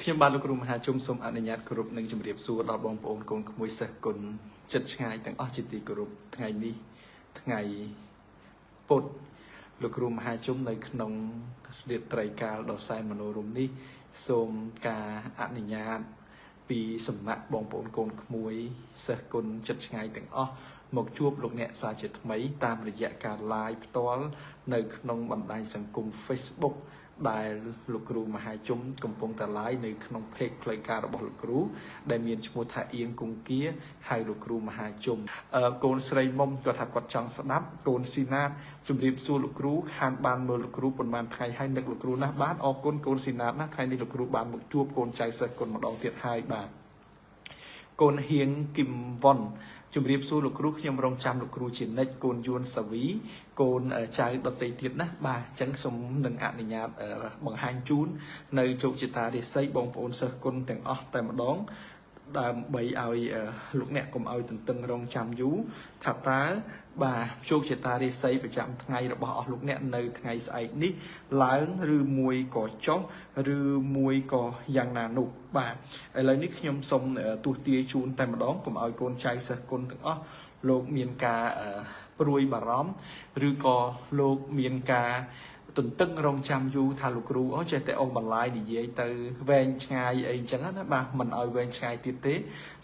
ខ្ញុំបានលោកគ្រូមហាជុំសូមអនុញ្ញាតគោរពនិងជម្រាបសួរដល់បងប្អូនកូនក្មួយសិស្សគុណចិត្តឆ្ងាយទាំងអស់ជាទីគោរពថ្ងៃនេះថ្ងៃពុធលោកគ្រូមហាជុំនៅក្នុងរាត្រីកាលដ៏សែនមនោរម្យនេះសូមការអនុញ្ញាតពីសំណាក់បងប្អូនកូនក្មួយសិស្សគុណចិត្តឆ្ងាយទាំងអស់មកជួបលោកអ្នកសាជាថ្មីតាមរយៈការ live ផ្ទាល់នៅក្នុងបណ្ដាញសង្គម Facebook ដែលលោកគ្រូមហាជុំកំពុងតែ live នៅក្នុង page ផ្លូវការរបស់លោកគ្រូដែលមានឈ្មោះថាអៀងគង្គាហៅលោកគ្រូមហាជុំកូនស្រីមុំគាត់ថាគាត់ចង់ស្ដាប់កូនស៊ីណាតជំរាបសួរលោកគ្រូខានបានមើលលោកគ្រូប៉ុន្មានថ្ងៃហើយនឹកលោកគ្រូណាស់បាទអរគុណកូនស៊ីណាតណាថ្ងៃនេះលោកគ្រូបានមកជួបកូនចៅសិស្សគុណម្ដងទៀតហើយបាទកូនហៀងគឹមវ៉ុនជំរាបសួរលោកគ្រូខ្ញុំរងចាំលោកគ្រូជានិច្ចកូនយួនសាវីកូនចៅដតីទៀតណាបាទអញ្ចឹងសូមនឹងអនុញ្ញាតបង្ហាញជូននៅជោគជតារាសីបងប្អូនសិស្សគុណទាំងអស់តែម្ដងដើម្បីឲ្យលោកអ្នកកុំឲ្យទន្ទឹងរង់ចាំយូរថាតើបាទជោគជតារាសីប្រចាំថ្ងៃរបស់អស់លោកអ្នកនៅថ្ងៃស្អែកនេះឡើងឬមួយក៏ចុះឬមួយក៏យ៉ាងណានោះបាទឥឡូវនេះខ្ញុំសូមទស្សទាយជូនតែម្ដងកុំឲ្យកូនចៅសិស្សគុណទាំងអស់លោកមានការព្រួយបារម្ភឬក៏លោកមានការទន្ទឹងរង់ចាំយូរថាលោកគ្រូអូចេះតែអូសបន្លាយនិយាយទៅវែងឆ្ងាយអីអញ្ចឹងណាបាទមិនឲ្យវែងឆ្ងាយទៀតទេ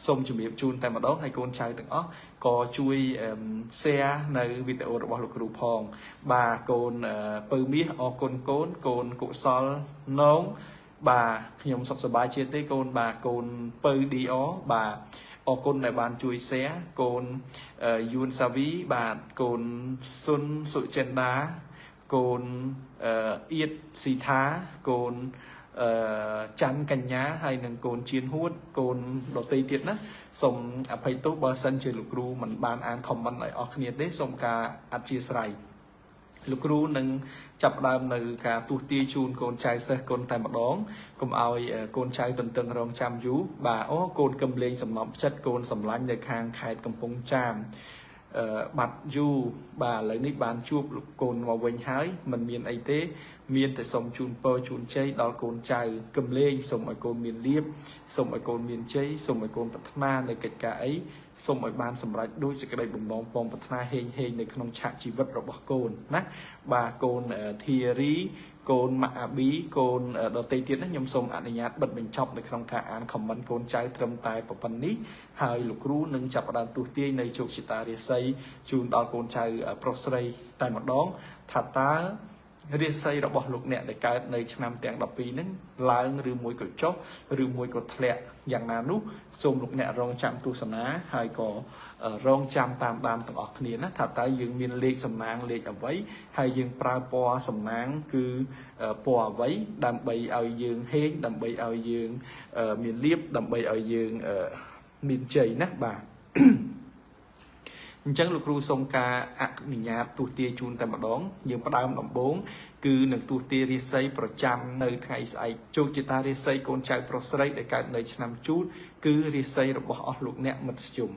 សូមជម្រាបជូនតែម្ដងហើយកូនចៅទាំងអស់ក៏ជួយ share នៅវីដេអូរបស់លោកគ្រូផងបាទកូនពៅមាសអរគុណកូនកកុសលនងបាទខ្ញុំសុខសប្បាយជាទេកូនបាទកូនពៅឌីអបាទអរគុណដែលបានជួយ share កូនយួនសាវីបាទកូនសុនសុចិន្តាកូនអៀតស៊ីថាកូនច័ន្ទកញ្ញាហើយនិងកូនជៀនហួតកូនដតីទៀតណាសូមអភ័យទោសបើសិនជាលោកគ្រូមិនបានអាន comment ឲ្យអស់គ្នាទេសូមការអធិស្ឋានលោកគ្រូនឹងចាប់ដើមនៅការទស្សទាយជូនកូនចៅសិស្សគុណតែម្ដងកុំឲ្យកូនចៅទន្ទឹងរង់ចាំយូរបាទអូកូនកឹមលេងសំណប់ចិត្តកូនសម្លាញ់នៅខាងខេត្តកំពង់ចាមបាត់យូបាទឥឡូវនេះបានជួបលោកកូនមកវិញហើយមិនមានអីទេមានតែសូមជូនពរជូនជ័យដល់កូនចៅកឹមលេងសូមឲ្យកូនមានលៀបសូមឲ្យកូនមានជ័យសូមឲ្យកូនប្រាថ្នានៅកិច្ចការអីសូមឲ្យបានសម្រេចដោយសេចក្តីបំណងបងប្រាថ្នាហេងនៅក្នុងឆាកជីវិតរបស់កូនណាបាទកូនធីរីកូនម៉ាក់អាប៊ីកូនដតីទៀតណាខ្ញុំសូមអនុញ្ញាតបិទបញ្ចប់នៅក្នុងការអាន comment កូនចៅត្រឹមតែប៉ុណ្្នេះហើយលោកគ្រូនឹងចាប់ផ្ដើមទស្សទាយនៅជោគជតារាសីជូនដល់កូនចៅប្រុសស្រីតែម្ដងថាតើរាសីរបស់លោកអ្នកដែលកើតនៅឆ្នាំទាំង12ហ្នឹងឡើងឬមួយក៏ចុះឬមួយក៏ធ្លាក់យ៉ាងណានោះសូមលោកអ្នករងចាំទស្សនាហើយក៏រងចាំតាមដានទាំងអស់គ្នាណាថាតើយើងមានលេខសំណាងលេខអ្វីហើយយើងប្រើពណ៌សំណាងគឺពណ៌អ្វីដើម្បីឲ្យយើងហេងដើម្បីឲ្យយើងមានលៀបដើម្បីឲ្យយើងមានជ័យណាបាទអញ្ចឹងលោកគ្រូសូមការអនុញ្ញាតទស្សទាយជូនតែម្ដងយើងផ្ដើមដំបូងគឺនឹងទស្សទាយរាសីប្រចាំនៅថ្ងៃស្អែកជោគជតារាសីកូនចៅប្រុសស្រីដែលកើតនៅឆ្នាំជូតគឺរាសីរបស់អស់លោកអ្នកមិត្តស្ជុំ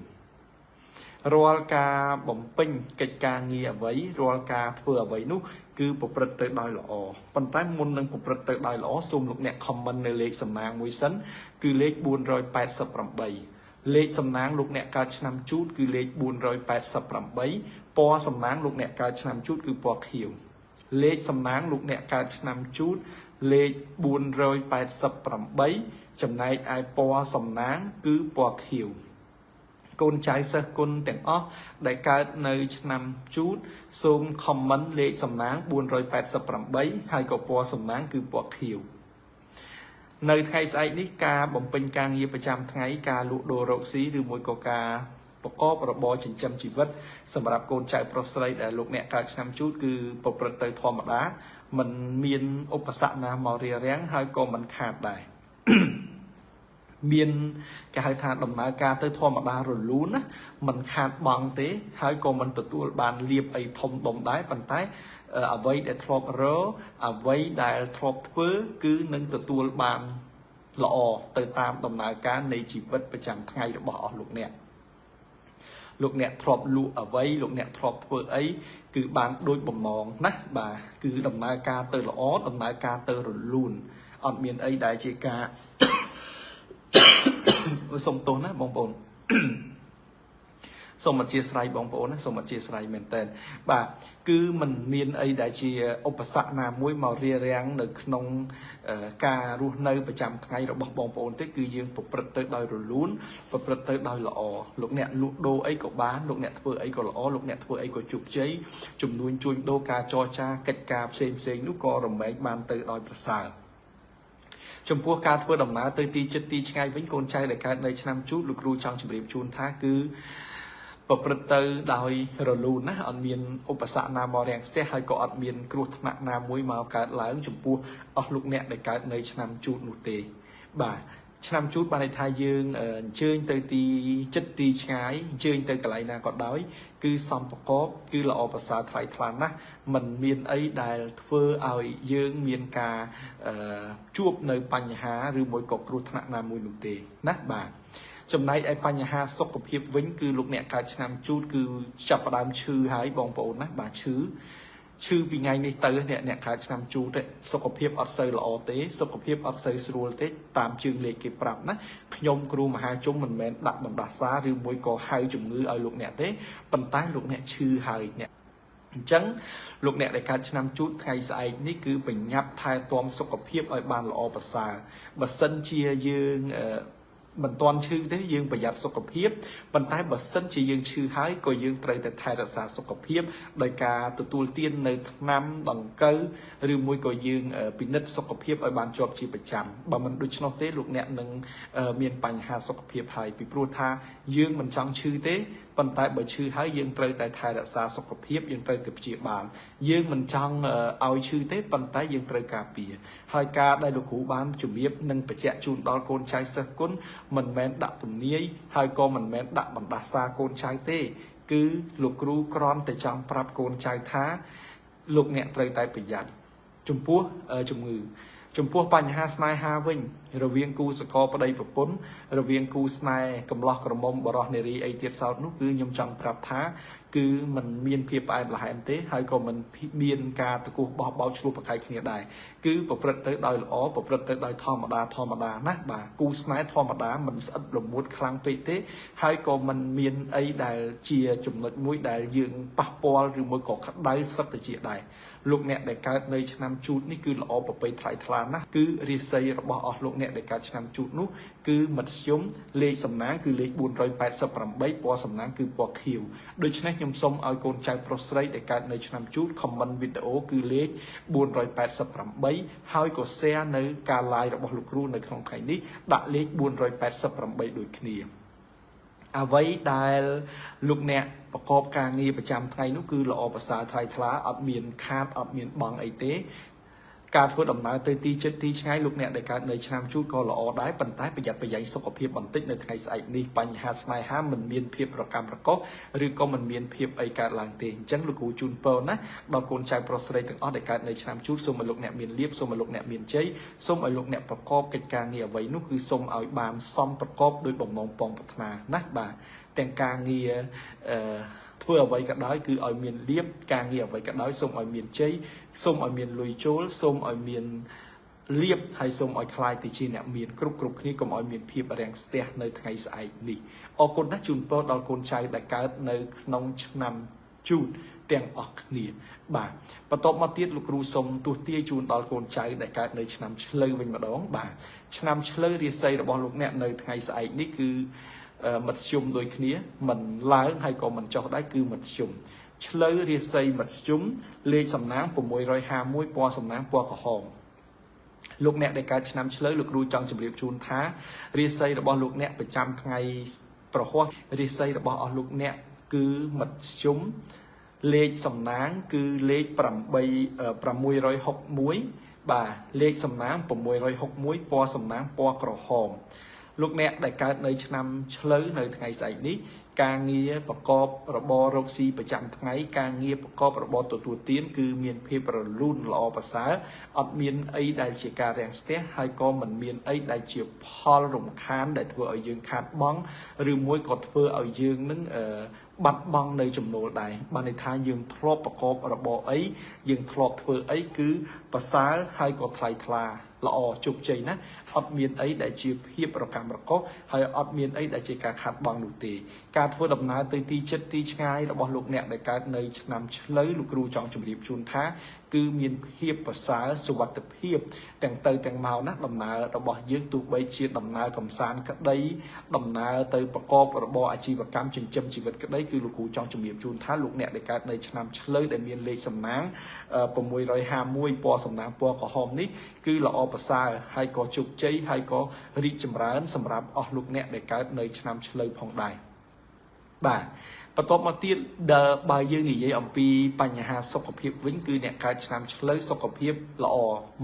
រាល់ការបំពេញកិច្ចការងារអ្វីរាល់ការធ្វើអ្វីនោះគឺប្រព្រឹត្តទៅដោយល្អប៉ុន្តែមុននឹងប្រព្រឹត្តទៅដោយល្អសូមលោកអ្នក comment នៅលេខសំណាងមួយសិនគឺលេខ488លេខសំណាងលោកអ្នកកើតឆ្នាំជូតគឺលេខ488ពណ៌សំណាងលោកអ្នកកើតឆ្នាំជូតគឺពណ៌ខៀវលេខសំណាងលោកអ្នកកើតឆ្នាំជូតលេខ488ចំណែកឯពណ៌សំណាងគឺពណ៌ខៀវកូនចៅសិស្សគុណទាំងអស់ដែលកើតនៅឆ្នាំជូតសូម comment លេខសំណាង488ហើយក៏ពណ៌សំណាងគឺពណ៌ខៀវនៅថ្ងៃស្អែកនេះការបំពេញការងារប្រចាំថ្ងៃការលក់ដូររកស៊ីឬមួយក៏ការប្រកបរបរចិញ្ចឹមជីវិតសម្រាប់កូនចៅប្រុសស្រីដែលលោកអ្នកកើតឆ្នាំជូតគឺប្រព្រឹត្តទៅធម្មតាមិនមានឧបសគ្គណាមករារាំងហើយក៏មិនខាតដែរមានគេហៅថាដំណើរការទៅធម្មតារលូនណាមិនខាតបង់ទេហើយក៏មិនទទួលបានលៀបអីធំដុំដែរប៉ុន្តែអ្វីដែលធ្លាប់រអ្វីដែលធ្លាប់ធ្វើគឺនឹងទទួលបានល្អទៅតាមដំណើរការនៃជីវិតប្រចាំថ្ងៃរបស់អស់លោកអ្នកធ្លាប់លក់អ្វីលោកអ្នកធ្លាប់ធ្វើអីគឺបានដូចបំណងណាបាទគឺដំណើរការទៅល្អដំណើរការទៅរលូនអត់មានអីដែលជាការ សុំទោសណាបងប្អូន សូមអធិស្ឋានបងប្អូនណាសូមអធិស្ឋានមែនតើបាទគឺมันមានអីដែលជាឧបសគ្គណាមួយមករារាំងនៅក្នុងការរស់នៅប្រចាំថ្ងៃរបស់បងប្អូនទេគឺយើងប្រព្រឹត្តទៅដោយរលូនប្រព្រឹត្តទៅដោយល្អលោកអ្នកលក់ដូរអីក៏បានលោកអ្នកធ្វើអីក៏ល្អលោកអ្នកធ្វើអីក៏ជោគជ័យជំនួញជួញដូរការចរចាកិច្ចការផ្សេងនោះក៏រមែងបានទៅដោយប្រសើរចំពោះការធ្វើដំណើរទៅទីជិតទីឆ្ងាយវិញកូនចៅដែលកើតនៅឆ្នាំជូតលោកគ្រូចង់ជម្រាបជូនថាគឺប្រព្រឹត្តទៅដោយរលូនណាអត់មានឧបសគ្គណាមករាំងស្ទះហើយក៏អត់មានគ្រោះថ្នាក់ណាមួយមកកើតឡើងចំពោះអស់លោកអ្នកដែលកើតនៅឆ្នាំជូតនោះទេបាទឆ្នាំជូតបានន័យថាយើងអញ្ជើញទៅទីចិត្តទីឆ្ងាយអញ្ជើញទៅកន្លែងណាក៏ដោយគឺសំប្រកបគឺល្អប្រសើរថ្លៃថ្លាណាស់มันមានអីដែលធ្វើឲ្យយើងមានការជួបនៅបញ្ហាឬមួយក៏គ្រោះថ្នាក់ណាមួយនោះទេណាបាទចំណែកឯបញ្ហាសុខភាពវិញគឺលោកអ្នកកើតឆ្នាំជូតគឺចាប់ផ្ដើមឈឺហើយបងប្អូនណាបាទឈឺពីថ្ងៃនេះទៅអ្នកកើតឆ្នាំជូតសុខភាពអត់សូវល្អទេសុខភាពអត់សូវស្រួលទេតាមជើងលេខគេប្រាប់ណាខ្ញុំគ្រូមហាជុំមិនមែនដាក់បណ្ដាសាឬមួយក៏ហៅជំងឺឲ្យលោកអ្នកទេប៉ុន្តែលោកអ្នកឈឺហើយអ្នកអញ្ចឹងលោកអ្នកដែលកើតឆ្នាំជូតថ្ងៃស្អែកនេះគឺបញ្ញាប់ថែទាំសុខភាពឲ្យបានល្អប្រសើរបើសិនជាយើងមិនទាន់ឈឺទេយើងប្រយ័ត្នសុខភាពប៉ុន្តែបើសិនជាយើងឈឺហើយក៏យើងត្រូវតែថែរក្សាសុខភាពដោយការទទួលទាននៅថ្នាំដង្កូវឬមួយក៏យើងពិនិត្យសុខភាពឲ្យបានជាប់ជាប្រចាំបើមិនដូច្នោះទេលោកអ្នកនឹងមានបញ្ហាសុខភាពហើយពីព្រោះថាយើងមិនចង់ឈឺទេប៉ុន្តែបើឈឺហើយយើងត្រូវតែថែរក្សាសុខភាពយើងត្រូវតែព្យាបាលយើងមិនចង់ឲ្យឈឺទេប៉ុន្តែយើងត្រូវការពារហើយការដែលលោកគ្រូបានជំរាបនិងបញ្ជាក់ជូនដល់កូនចៅសិស្សគុណមិនមែនដាក់ទំនាយហើយក៏មិនមែនដាក់បណ្ដាសាកូនចៅទេគឺលោកគ្រូគ្រាន់តែចង់ប្រាប់កូនចៅថាលោកអ្នកត្រូវតែប្រយ័ត្នចំពោះជំងឺចំពោះបញ្ហាស្នេហាវិញរវាងគូសកលប្តីប្រពន្ធរវាងគូស្នេហ៍កំឡោះក្រមុំបរោះនារីអីទៀតសោតនោះគឺខ្ញុំចង់ប្រាប់ថាគឺมันមានភាពផ្អែមល្ហែមទេហើយក៏มันមានការតគោះបោះបោកឆ្លោះប្រកែកគ្នាដែរគឺប្រព្រឹត្តទៅដោយល្អប្រព្រឹត្តទៅដោយធម្មតាណាបាទគូស្នេហ៍ធម្មតាมันស្អិតរមួតខ្លាំងពេកទេហើយក៏มันមានអីដែលជាចំណុចមួយដែលយើងប៉ះពាល់ឬមួយក៏ក្តៅស្រិតតិចដែរលោកអ្នកដែលកើតនៅឆ្នាំជូតនេះគឺល្អប្រពៃថ្លៃថ្លាណាស់គឺរាសីរបស់អស់លោកអ្នកដែលកើតឆ្នាំជូតនោះគឺមធ្យមលេខសំណាងគឺលេខ488ពណ៌សំណាងគឺពណ៌ខៀវដូច្នេះខ្ញុំសូមឲ្យកូនចៅប្រុសស្រីដែលកើតនៅឆ្នាំជូត comment វីដេអូគឺលេខ488ហើយក៏ share នៅការ live របស់លោកគ្រូនៅក្នុងថ្ងៃនេះដាក់លេខ488ដូចគ្នាអ្វីដែលលោកអ្នកប្រកបការងារប្រចាំថ្ងៃនោះគឺល្អប្រសើរថ្លៃថ្លាអត់មានខាតអត់មានបង់អីទេការធ្វើដំណើរទៅទីជិតទីឆ្ងាយលោកអ្នកដែលកើតនៅឆ្នាំជូតក៏ល្អដែរប៉ុន្តែប្រយ័ត្នប្រយែងសុខភាពបន្តិចនៅថ្ងៃស្អែកនេះបញ្ហាស្នេហាមិនមានភាពប្រកម្មប្រកបឬក៏មិនមានភាពអីកើតឡើងទេអញ្ចឹងលោកគ្រូជូនពរណាដល់កូនចៅប្រុសស្រីទាំងអស់ដែលកើតនៅឆ្នាំជូតសូមឲ្យលោកអ្នកមានលាភសូមឲ្យលោកអ្នកមានជ័យសូមឲ្យលោកអ្នកប្រកបកិច្ចការងារអ្វីនោះគឺសូមឲ្យបានសមប្រកបដោយបំណងពងប្រាថ្នាណាបាទទាំងការងារធ្វើអ្វីក៏ដោយគឺឲ្យមានលៀបការងារអ្វីក៏ដោយសូមឲ្យមានជ័យសូមឲ្យមានលុយចូលសូមឲ្យមានលៀបហើយសូមឲ្យខ្លាយទៅជាអ្នកមានគ្រប់គ្នាកុំឲ្យមានភាពរាំងស្ទះនៅថ្ងៃស្អែកនេះអរគុណណាស់ជូនពរដល់កូនចៅដែលកើតនៅក្នុងឆ្នាំជូតទាំងអស់គ្នាបាទបន្ទាប់មកទៀតលោកគ្រូសូមទស្សទាយជូនដល់កូនចៅដែលកើតនៅឆ្នាំឆ្លូវវិញម្ដងបាទឆ្នាំឆ្លូវរាសីរបស់លោកអ្នកនៅថ្ងៃស្អែកនេះគឺមធ្យមដូចគ្នាមិនឡើងហើយក៏មិនចុះដែរគឺមធ្យមឆ្លូវរាសីមធ្យមលេខសំណាង651ពណ៌សំណាងពណ៌ក្រហមលោកអ្នកដែលកើតឆ្នាំឆ្លូវលោកគ្រូចង់ជម្រាបជូនថារាសីរបស់លោកអ្នកប្រចាំថ្ងៃប្រហ័សរាសីរបស់អស់លោកអ្នកគឺមធ្យមលេខសំណាងគឺលេខ661បាទលេខសំណាង661ពណ៌សំណាងពណ៌ក្រហមលោកអ្នកដែលកើតនៅឆ្នាំឆ្លូវនៅថ្ងៃស្អែកនេះការងារប្រកបរបររកស៊ីប្រចាំថ្ងៃការងារប្រកបរបរទទួលទានគឺមានភាពរលូនល្អប្រសើរអត់មានអីដែលជាការរាំងស្ទះហើយក៏មិនមានអីដែលជាផលរំខានដែលធ្វើឲ្យយើងខាតបង់ឬមួយក៏ធ្វើឲ្យយើងនឹង บัดบังในจำนวนใดบันในทางยืงทรอบประกอบระบอบไอ้ยืงทรอบเพื่อไอ้คือภาษาให้ก็ไทยทลาละอจุกใจนะอดเมียนไอ้ได้จีบเพียบประการประกอบให้อดเมียนไอ้ได้จีการขัดบังดุตีการทั่วดำน้ำตีตีจัดตีง่ายระบอบลูกเนี่ยในการในนำเฉลยลูกครูจองจุ่มรีบจุนท้าคือเมียนเพียบภาษาสวัสดิเพียบแต่งเตยแต่งเมานักดำน้ำระบอบยืงตุใบเชียดำน้ำกำสานก็ได้ดำน้ำเตยประกอบระบอบอาชีพกรรมจึงจำชีวิตก็ได้คือลูกครูจองจุ่มรีบจุนท้าลูกเนี่ยในการในนำเฉลยได้เมียนเลสำนักประมวยรอยหามวยปอสำนักปอขอหอมนี้คือละอภาษาให้ก็จุกใจให้ก็ริจำร้านสำหรับออกลูกเนี่ยในการในนำเฉลยพองได้บ่าประตบมาตีเดบายยืนนี่ยัยอมปีปัญหาสุขภาพวิ่งคือเนี่ยการนำเฉลยสุขภาพละอ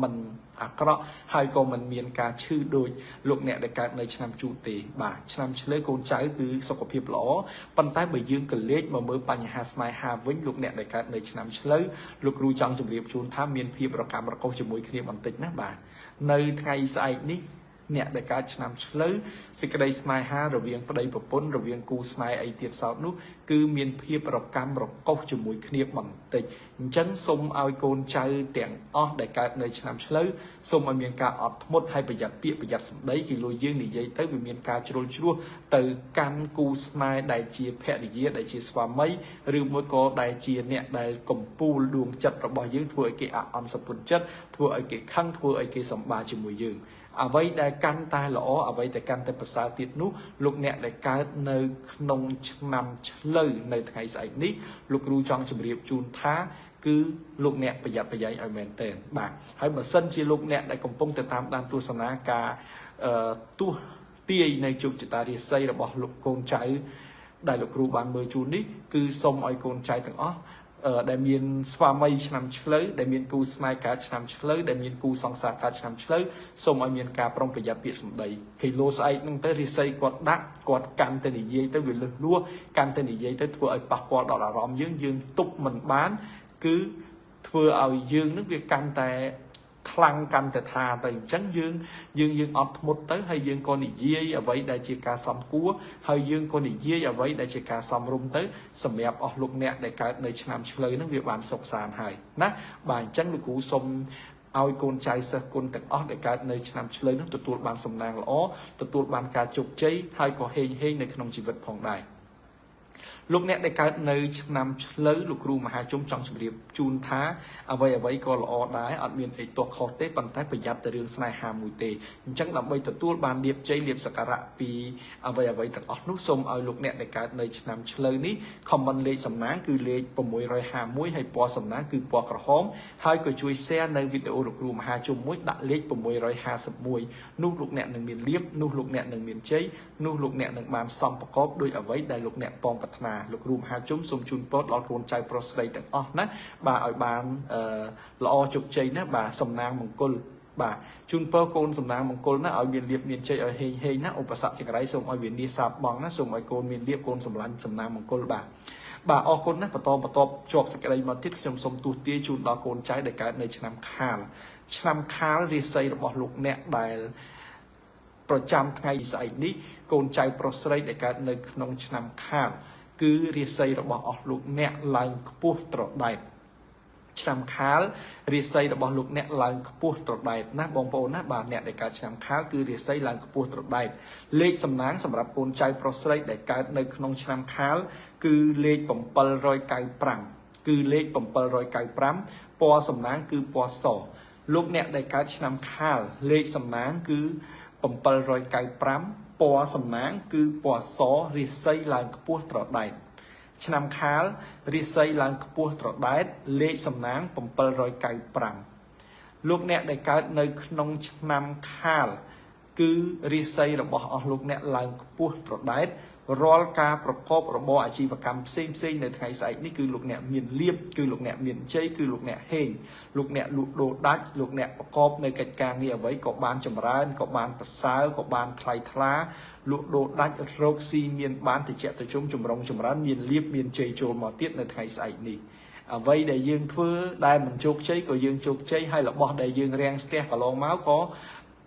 มันอักระให้ก็มันมีการชื่อโดยลูกเนี่ยในการในนำจูเตบ่านำเฉลยโกนใจคือสุขภาพละอปัญใต้ใบยืนกันเล็กมาเมื่อปัญหาสไนฮาวิ่งลูกเนี่ยในการในนำเฉลยลูกรู้จังจำเรียบจูนท่ามีนพีประการประกอบจมูกเคลียบันติดนะบ่าในไงใส่นี้เนี่ยในการนำเฉลยสิกระไดสไนฮาระเวียงประเดี๋ยวปนระเวียงกูสไนไอเตียสาวนู้คือมีนพีประการประกอบจมูกเคลียบันติดจังสมเอาโกนใจเตียงอ้อในการในนำเฉลยสมเอามีการอดมดให้ประหยัดเปียประหยัดสมได้กิโลยืนนี่ยัยเต้มีการจุลชั่วแต่การกูสไนได้เจียแพดิเยได้เจียสวามัยหรือเมื่อก็ได้เจียเนี่ยได้กลมปูดวงจัดระบายยืนทั่วไอเกอันสปุนจัดทั่วไอเกขั้งทั่วไอเกสมบาจมูกยืนเอาไว้ได้กันตายหล่อเอาไว้แต่กันแต่ภาษาติดนู้ลูกเนี่ยได้การในนงนำเฉลยในไงใส่นี้ลูกรู้จังจำเรียบจูนท้าคือลูกเนี่ยประหยัดประหยัดไอแมนเตนบ่าให้มาเส้นชีลูกเนี่ยได้กำปงแต่ตามตามตัวสนากาตัวเตี้ยในจุดจิตาริไซระบอกลูกโกนใจได้ลูกครูบานเมื่อจูนนี้คือสมไอโกนใจต่างอ้อได้มีนสวามัยนำเฉลยได้มีนกูสไนการนำเฉลยได้มีนกูสองสาการนำเฉลยสมไอมีนการปรองประหยัดเปียสมใดคือโลไซนั่งเตอริไซกอดดักกอดกันเตนิเยเตวิลล์ลัวกันเตนิเยเตทัวไอปะปอดอดอารอมยืงตุกมันบ้านคือทัวเอายืงนึกวิกันแต่คลังกันแต่ทาแต่จังยืงอดหมดtới hayยืงconอีเยี่ยเอาไว้ได้เจการซ้ำกัวhayยืงconอีเยี่ยเอาไว้ได้เจการซ้ำรุมtớiสมัยออกลูกเนี่ยในการในชนามเฉลยนั่งเวียบานสกสารหายนะบ่ายจังลูกหูสมเอาโกนใจสกุลแต่ออกในการในชนามเฉลยนั่งตัวบานสำนางละอ้อตัวบานการจุกใจให้ก็เฮงในขนมชีวิตผ่องได้ลูกเนี่ยในการในนำเฉลยลูกครูมหาจุ่มจังสมเรียบจูนท้าเอาไว้ก็ละอได้อัดเมียนไอตัวคอเต้ปันท้ายประหยัดแต่เรื่องสไนฮามูเตจังนำไปตัวบานเรียบใจเรียบสักการะปีเอาไว้แต่ออกนุสมเอาลูกเนี่ยในการในนำเฉลยนี้คอมบันเลสำนักคือเลประมวยรอยหามวยให้ปอสำนักคือปอกระห้อมให้ก็ช่วยแชร์ในวิดีโอลูกครูมหาจุ่มมวยดักเลประมวยรอยหาสมวยนู่ลูกเนี่ยหนึ่งเมียนเรียบนู่ลูกเนี่ยหนึ่งเมียนใจนู่ลูกเนี่ยหนึ่งบานซ้ำประกอบโดยเอาไว้ได้ลูกเนี่ยปองปัฒนาลูกครูมหาจุ่มสมจุนโพสหลอดโกนใจโปรสไลแต่ออกนะบ่าเอาบานละอจุกใจนะบ่าสำนางมงคลบ่าจุนโพโกนสำนางมงคลนะเอาเวียนเรียบเวียนใจเอาเฮนะอุปสรรคอย่างไรส่งเอาเวียนดีสาบบองนะส่งเอาโกนเวียนเรียบโกนสำลันสำนางมงคลบ่าออกคนนะประตอบจบสกัดมาทิศชมสมตูตีจุนดอกโกนใจในการในชนำคาลรีไซระบอกลูกเนี่ยได้ประจำไงใส่นี้โกนใจโปรสไลในการในขนมชนำคาลคือเรียไซระบอกออกลูกเนี่ยลังปูตรได้ชนำคาลเรียไซระบอกลูกเนี่ยลังปูตรได้นะบองโปนะบาเนี่ยในการชนำคาลคือเรียไซลังปูตรได้เลขสำนักสำหรับโกนใจโปรสไลในการในขนมชนำคาลคือเลขผมเปลรอยไก่ปรังคือเลขผมเปลรอยไก่ปรัมปอสำนักคือปอสอลูกเนี่ยในการชนำคาลเลขสำนักคือผมเปลรอยไก่ปรัมปอสำนักคือปอสอริไซลังปูตรได้ชนำคาลริไซลังปูตรได้เลขสำนักผมเปลรอยไก่ปรัมลูกเนี่ยในการในขนมชนำคาลคือริไซระบอกออกลูกเนี่ยลังปูตรได้รอลการประกอบระบบอาชีวกรรมเส้นในไทยใส่นี่คือลูกเนี่ยเมียนเลียบคือลูกเนี่ยเมียนเจคือลูกเนี่ยเฮงลูกเนี่ยลูกโดดัชลูกเนี่ยประกอบในกิจการเนี่ยไว้กบานจำร้านกบานภาษากบานไทยทลาลูกโดดัชโรคซีเมียนบานติเจตจุ่มจุ่มรงจุ่มร้านเมียนเลียบเมียนเจโจมอเตียในไทยใส่นี่ไว้ได้ยืงเพื่อได้มันโจกใจก็ยืงโจกใจให้ระบบได้ยืงแรงสเตะก็ลองม้าก็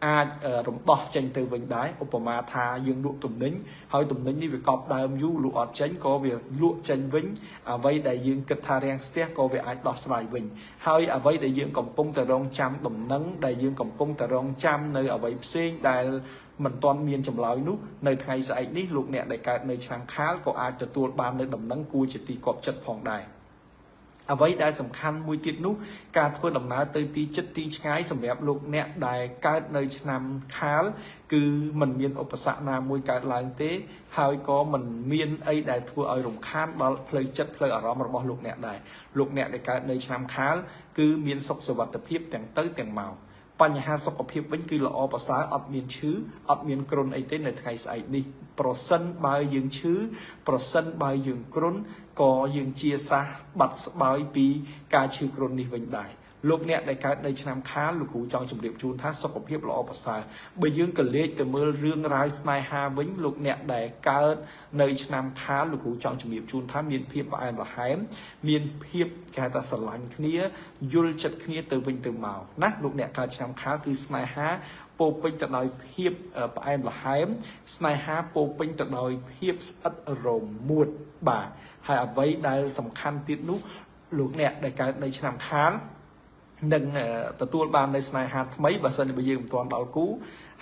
អាចរំដោះចេញទៅវិញដែរឧបមាថាយើងលក់ទំនិញហើយទំនិញនេះវាកប់ដើមយូរលក់អត់ចេញក៏វាលក់ចេញវិញអ្វីដែលយើងគិតថារាំងស្ទះក៏វាអាចដោះស្រាយវិញហើយអ្វីដែលយើងកំពុងតែរងចាំដំណឹងដែលយើងកំពុងតែរងចាំនៅអ្វីផ្សេងដែលមិនទាន់មានចម្លើយនោះនៅថ្ងៃស្អែកនេះលោកអ្នកដែលកើតនៅឆ្នាំខាលក៏អាចទទួលបាននៅដំណឹងគួរជាទីគាប់ចិត្តផងដែរអ្វីដែលសំខាន់មួយទៀតនោះការធ្វើដំណើរទៅទីជិតទីឆ្ងាយសម្រាប់លោកអ្នកដែលកើតនៅឆ្នាំខាលគឺมันមានឧបសគ្គណាមួយកើតឡើងទេហើយក៏มันមានអីដែលធ្វើឲ្យរំខានដល់ផ្លូវចិត្តផ្លូវអារម្មណ៍របស់លោកអ្នកដែរលោកអ្នកដែលកើតនៅឆ្នាំខាលគឺមានសុខសុវត្ថិភាពទាំងទៅទាំងមកបញ្ហាសុខភាពវិញគឺល្អប្រសើរអត់មានឈឺអត់មានគ្រុនអីទេនៅថ្ងៃស្អែកនេះប្រសិនបើយើងឈឺប្រសិនបើយើងគ្រុនក៏យើងជាសះបាត់ស្បើយពីការឈឺគ្រុននេះវិញដែរលោកអ្នកដែលកើតនៅឆ្នាំខាលលោកគ្រូចង់ជម្រាបជូនថាសុខភាពល្អប្រសើរបើយើងក៏លេចទៅមើលរឿងរ៉ាវស្នេហាវិញលោកអ្នកដែលកើតនៅឆ្នាំខាលលោកគ្រូចង់ជម្រាបជូនថាមានភាពផ្អែមល្ហែមមានភាពគេហៅថាស្រឡាញ់គ្នាយល់ចិត្តគ្នាទៅវិញទៅមកណាលោកអ្នកកើតឆ្នាំខាលគឺស្នេហាពោពេញទៅដោយភាពផ្អែមល្ហែមស្នេហាពោពេញទៅដោយភាពស្អិតរមួតបាទហើយអ្វីដែលសំខាន់ទៀតនោះលោកអ្នកដែលកើតនៅឆ្នាំខាលនឹងទទួលបាននៅស្នេហាថ្មីបើសិនជាយើងមិនទាន់ដល់គូ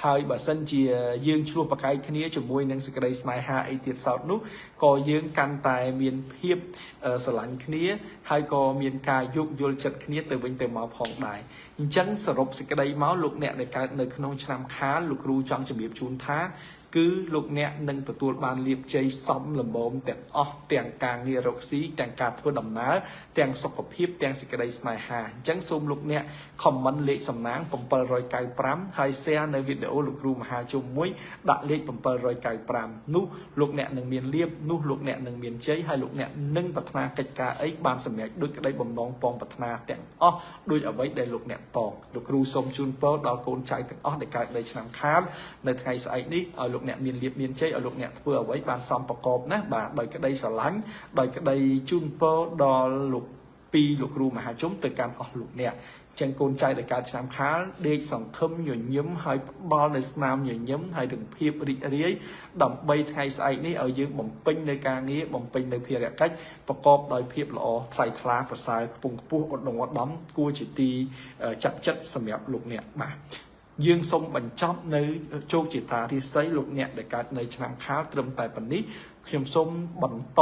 ហើយបើសិនជាយើងឆ្លោះប្រកែកគ្នាជាមួយនឹងសេចក្តីស្នេហាអីទៀតសោតនោះក៏យើងកាន់តែមានភាពស្រឡាញ់គ្នាហើយក៏មានការយោគយល់ចិត្តគ្នាទៅវិញទៅមកផងដែរអញ្ចឹងសរុបសេចក្តីមកលោកអ្នកដែលកើតនៅក្នុងឆ្នាំខាលលោកគ្រូចង់ជម្រាបជូនថាគឺលោកអ្នកនឹងទទួលបានលាភជ័យសមល្មមទាំងអស់ទាំងការងាររកស៊ីទាំងការធ្វើដំណើរទាំងសុខភាពទាំងសេចក្តីស្នេហាអញ្ចឹងសូមលោកអ្នក comment លេខសំណាង795ហើយ share នៅវីដេអូលោកគ្រូមហាជុំមួយដាក់លេខ795នោះលោកអ្នកនឹងមានលាភនោះលោកអ្នកនឹងមានជ័យហើយលោកអ្នកនឹងប្រាថ្នាកិច្ចការអីបានសម្រេចដោយក្តីបំណងពងប្រាថ្នាទាំងអស់ដោយអ្វីដែលលោកអ្នកពងលោកគ្រូសូមជូនពរដល់កូនចៅទាំងអស់ដែលកើតនៅឆ្នាំខាលនៅថ្ងៃស្អែកនេះឲ្យលោកអ្នកមានលាភមានជ័យឲ្យលោកអ្នកធ្វើអ្វីបានសមប្រកបណាបាទដោយក្តីស្រឡាញ់ដោយក្តីជូនពរដល់លោកពីលោកគ្រូមហាជុំទៅកាន់អស់លោកអ្នកចឹងកូនចៅដែលកើតឆ្នាំខាលដេកសង្ឃឹមញញឹមហើយផ្ដល់នៅស្នាមញញឹមហើយនឹងភាពរីករាយដើម្បីថ្ងៃស្អែកនេះឲ្យយើងបំពេញនៅការងារបំពេញនៅភារកិច្ចប្រកបដោយភាពល្អថ្លៃថ្លាប្រសើរខ្ពង់ខ្ពស់ឧត្តមឧត្តមគួរជាទីចាត់ចិត្តសម្រាប់លោកអ្នកបាទយើងសូមបញ្ចប់នៅជោគជតារាសីលោកអ្នកដែលកើតនៅឆ្នាំខាលត្រឹមតែប៉ុណ្នេះខ្ញុំសូមបន្ត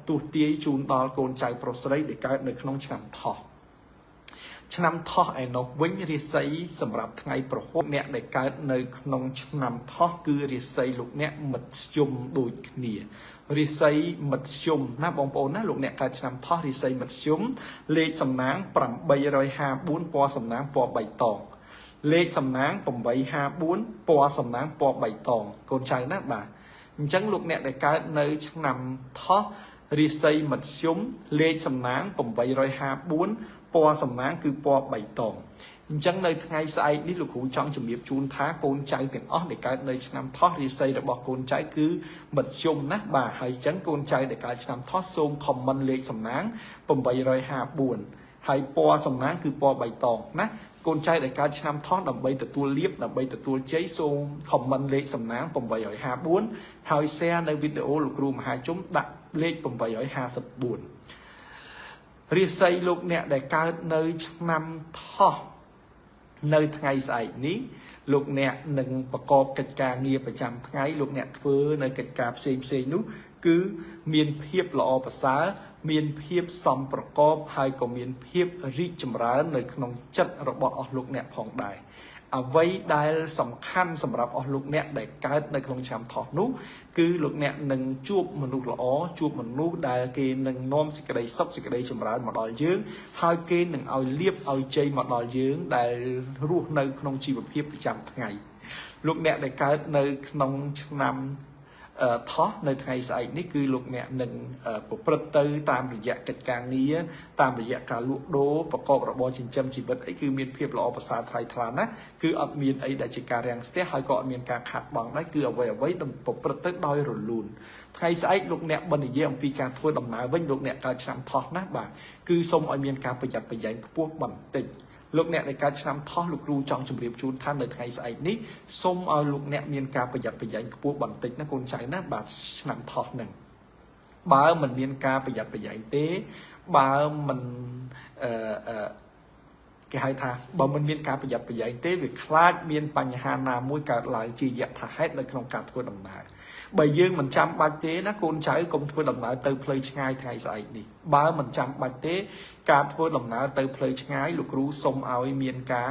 ទស្សទាយជូនដល់កូនចៅប្រុសស្រីដែលកើតនៅក្នុងឆ្នាំថោះឆ្នាំថោះឯនោះវិញរាសីសម្រាប់ថ្ងៃប្រហុកអ្នកដែលកើតនៅក្នុងឆ្នាំថោះគឺរាសីលោកអ្នកមធ្យមដូចគ្នារាសីមធ្យមណាបងប្អូនណាលោកអ្នកកើតឆ្នាំថោះរាសីមធ្យមលេខសំណាង854ពណ៌សំណាងពណ៌បៃតងលេខសំណាង854ពណ៌សំណាងពណ៌បៃតងកូនចៅណាបាទអញ្ចឹងលោកអ្នកដែលកើតនៅឆ្នាំថោះរាសីមធ្យមលេខសំណាង854ពណ៌សំណាងគឺពណ៌បៃតងអញ្ចឹងនៅថ្ងៃស្អែកនេះលោកគ្រូចង់ជម្រាបជូនថាកូនចៅទាំងអស់ដែលកើតនៅឆ្នាំថោះរាសីរបស់កូនចៅគឺមធ្យមណាបាទហើយអញ្ចឹងកូនចៅដែលកើតឆ្នាំថោះសូម comment លេខសំណាង854ហើយពណ៌សំណាងគឺពណ៌បៃតងណាកូនចៅដែលកើតឆ្នាំថោះដើម្បីទទួលលាភដើម្បីទទួលជ័យសូម comment លេខសំណាង854ហើយ share នៅវីដេអូលោកគ្រូមហាជុំដាក់លេខ854រាសីលោកអ្នកដែលកើតនៅឆ្នាំថោះនៅថ្ងៃស្អែកនេះលោកអ្នកនឹងប្រកបកិច្ចការងារប្រចាំថ្ងៃលោកអ្នកធ្វើនៅកិច្ចការផ្សេងនោះគឺមានភាពល្អប្រសើរមានភាពសមប្រកបហើយក៏មានភាពរីកចម្រើននៅក្នុងចិត្តរបស់អស់លោកអ្នកផងដែរអ្វីដែលសំខាន់សម្រាប់អស់លោកអ្នកដែលកើតនៅក្នុងឆ្នាំថោះនោះគឺលោកអ្នកនឹងជួបមនុស្សល្អជួបមនុស្សដែលគេនឹងនាំសេចក្តីសុខសេចក្តីចម្រើនមកដល់យើងហើយគេនឹងឲ្យលាភឲ្យជ័យមកដល់យើងដែលរស់នៅក្នុងជីវភាពប្រចាំថ្ងៃលោកអ្នកដែលកើតនៅក្នុងឆ្នាំថោះនៅថ្ងៃស្អែកនេះគឺលោកអ្នកនឹងប្រព្រឹត្តទៅតាមរយៈកិច្ចការងារតាមរយៈការលក់ដូរប្រកបរបរចិញ្ចឹមជីវិតអីគឺមានភាពល្អប្រសើរថ្លៃថ្លាណាស់គឺអត់មានអីដែលជាការរាំងស្ទះហើយក៏អត់មានការខាតបង់ដែរគឺអ្វីនឹងប្រព្រឹត្តទៅដោយរលូនថ្ងៃស្អែកលោកអ្នកបាននិយាយអំពីការធ្វើដំណើរវិញលោកអ្នកកើតឆ្នាំថោះណាបាទគឺសូមឲ្យមានការប្រយ័ត្នប្រយែងខ្ពស់បន្តិច លោកអ្នកในការឆ្នាំថោះលោកគ្រូចង់ជម្រាបជូនថានៅថ្ងៃស្អែកនេះសូមឲ្យលោកអ្នកមានការប្រយ័ត្នប្រយែងខ្ពស់បន្តិចណាកូនចៅណាបាទឆ្នាំថោះហ្នឹងបើមិនមានការប្រយ័ត្នប្រយែងទេបើមិនគេហៅថាបើមិនមានការប្រយ័ត្នប្រយែងទេវាខ្លាចមានបញ្ហាណាមួយកើតឡើងជាយថាហេតុនៅក្នុងការធ្វើដំណើរបើយើងមិនចាំបាច់ទេណាកូនចៅកុំធ្វើដំណើរទៅផ្លូវឆ្ងាយថ្ងៃស្អែកនេះបើមិនចាំបាច់ទេការធ្វើដំណើរទៅផ្លូវឆ្ងាយលោកគ្រូសូមឲ្យមានការ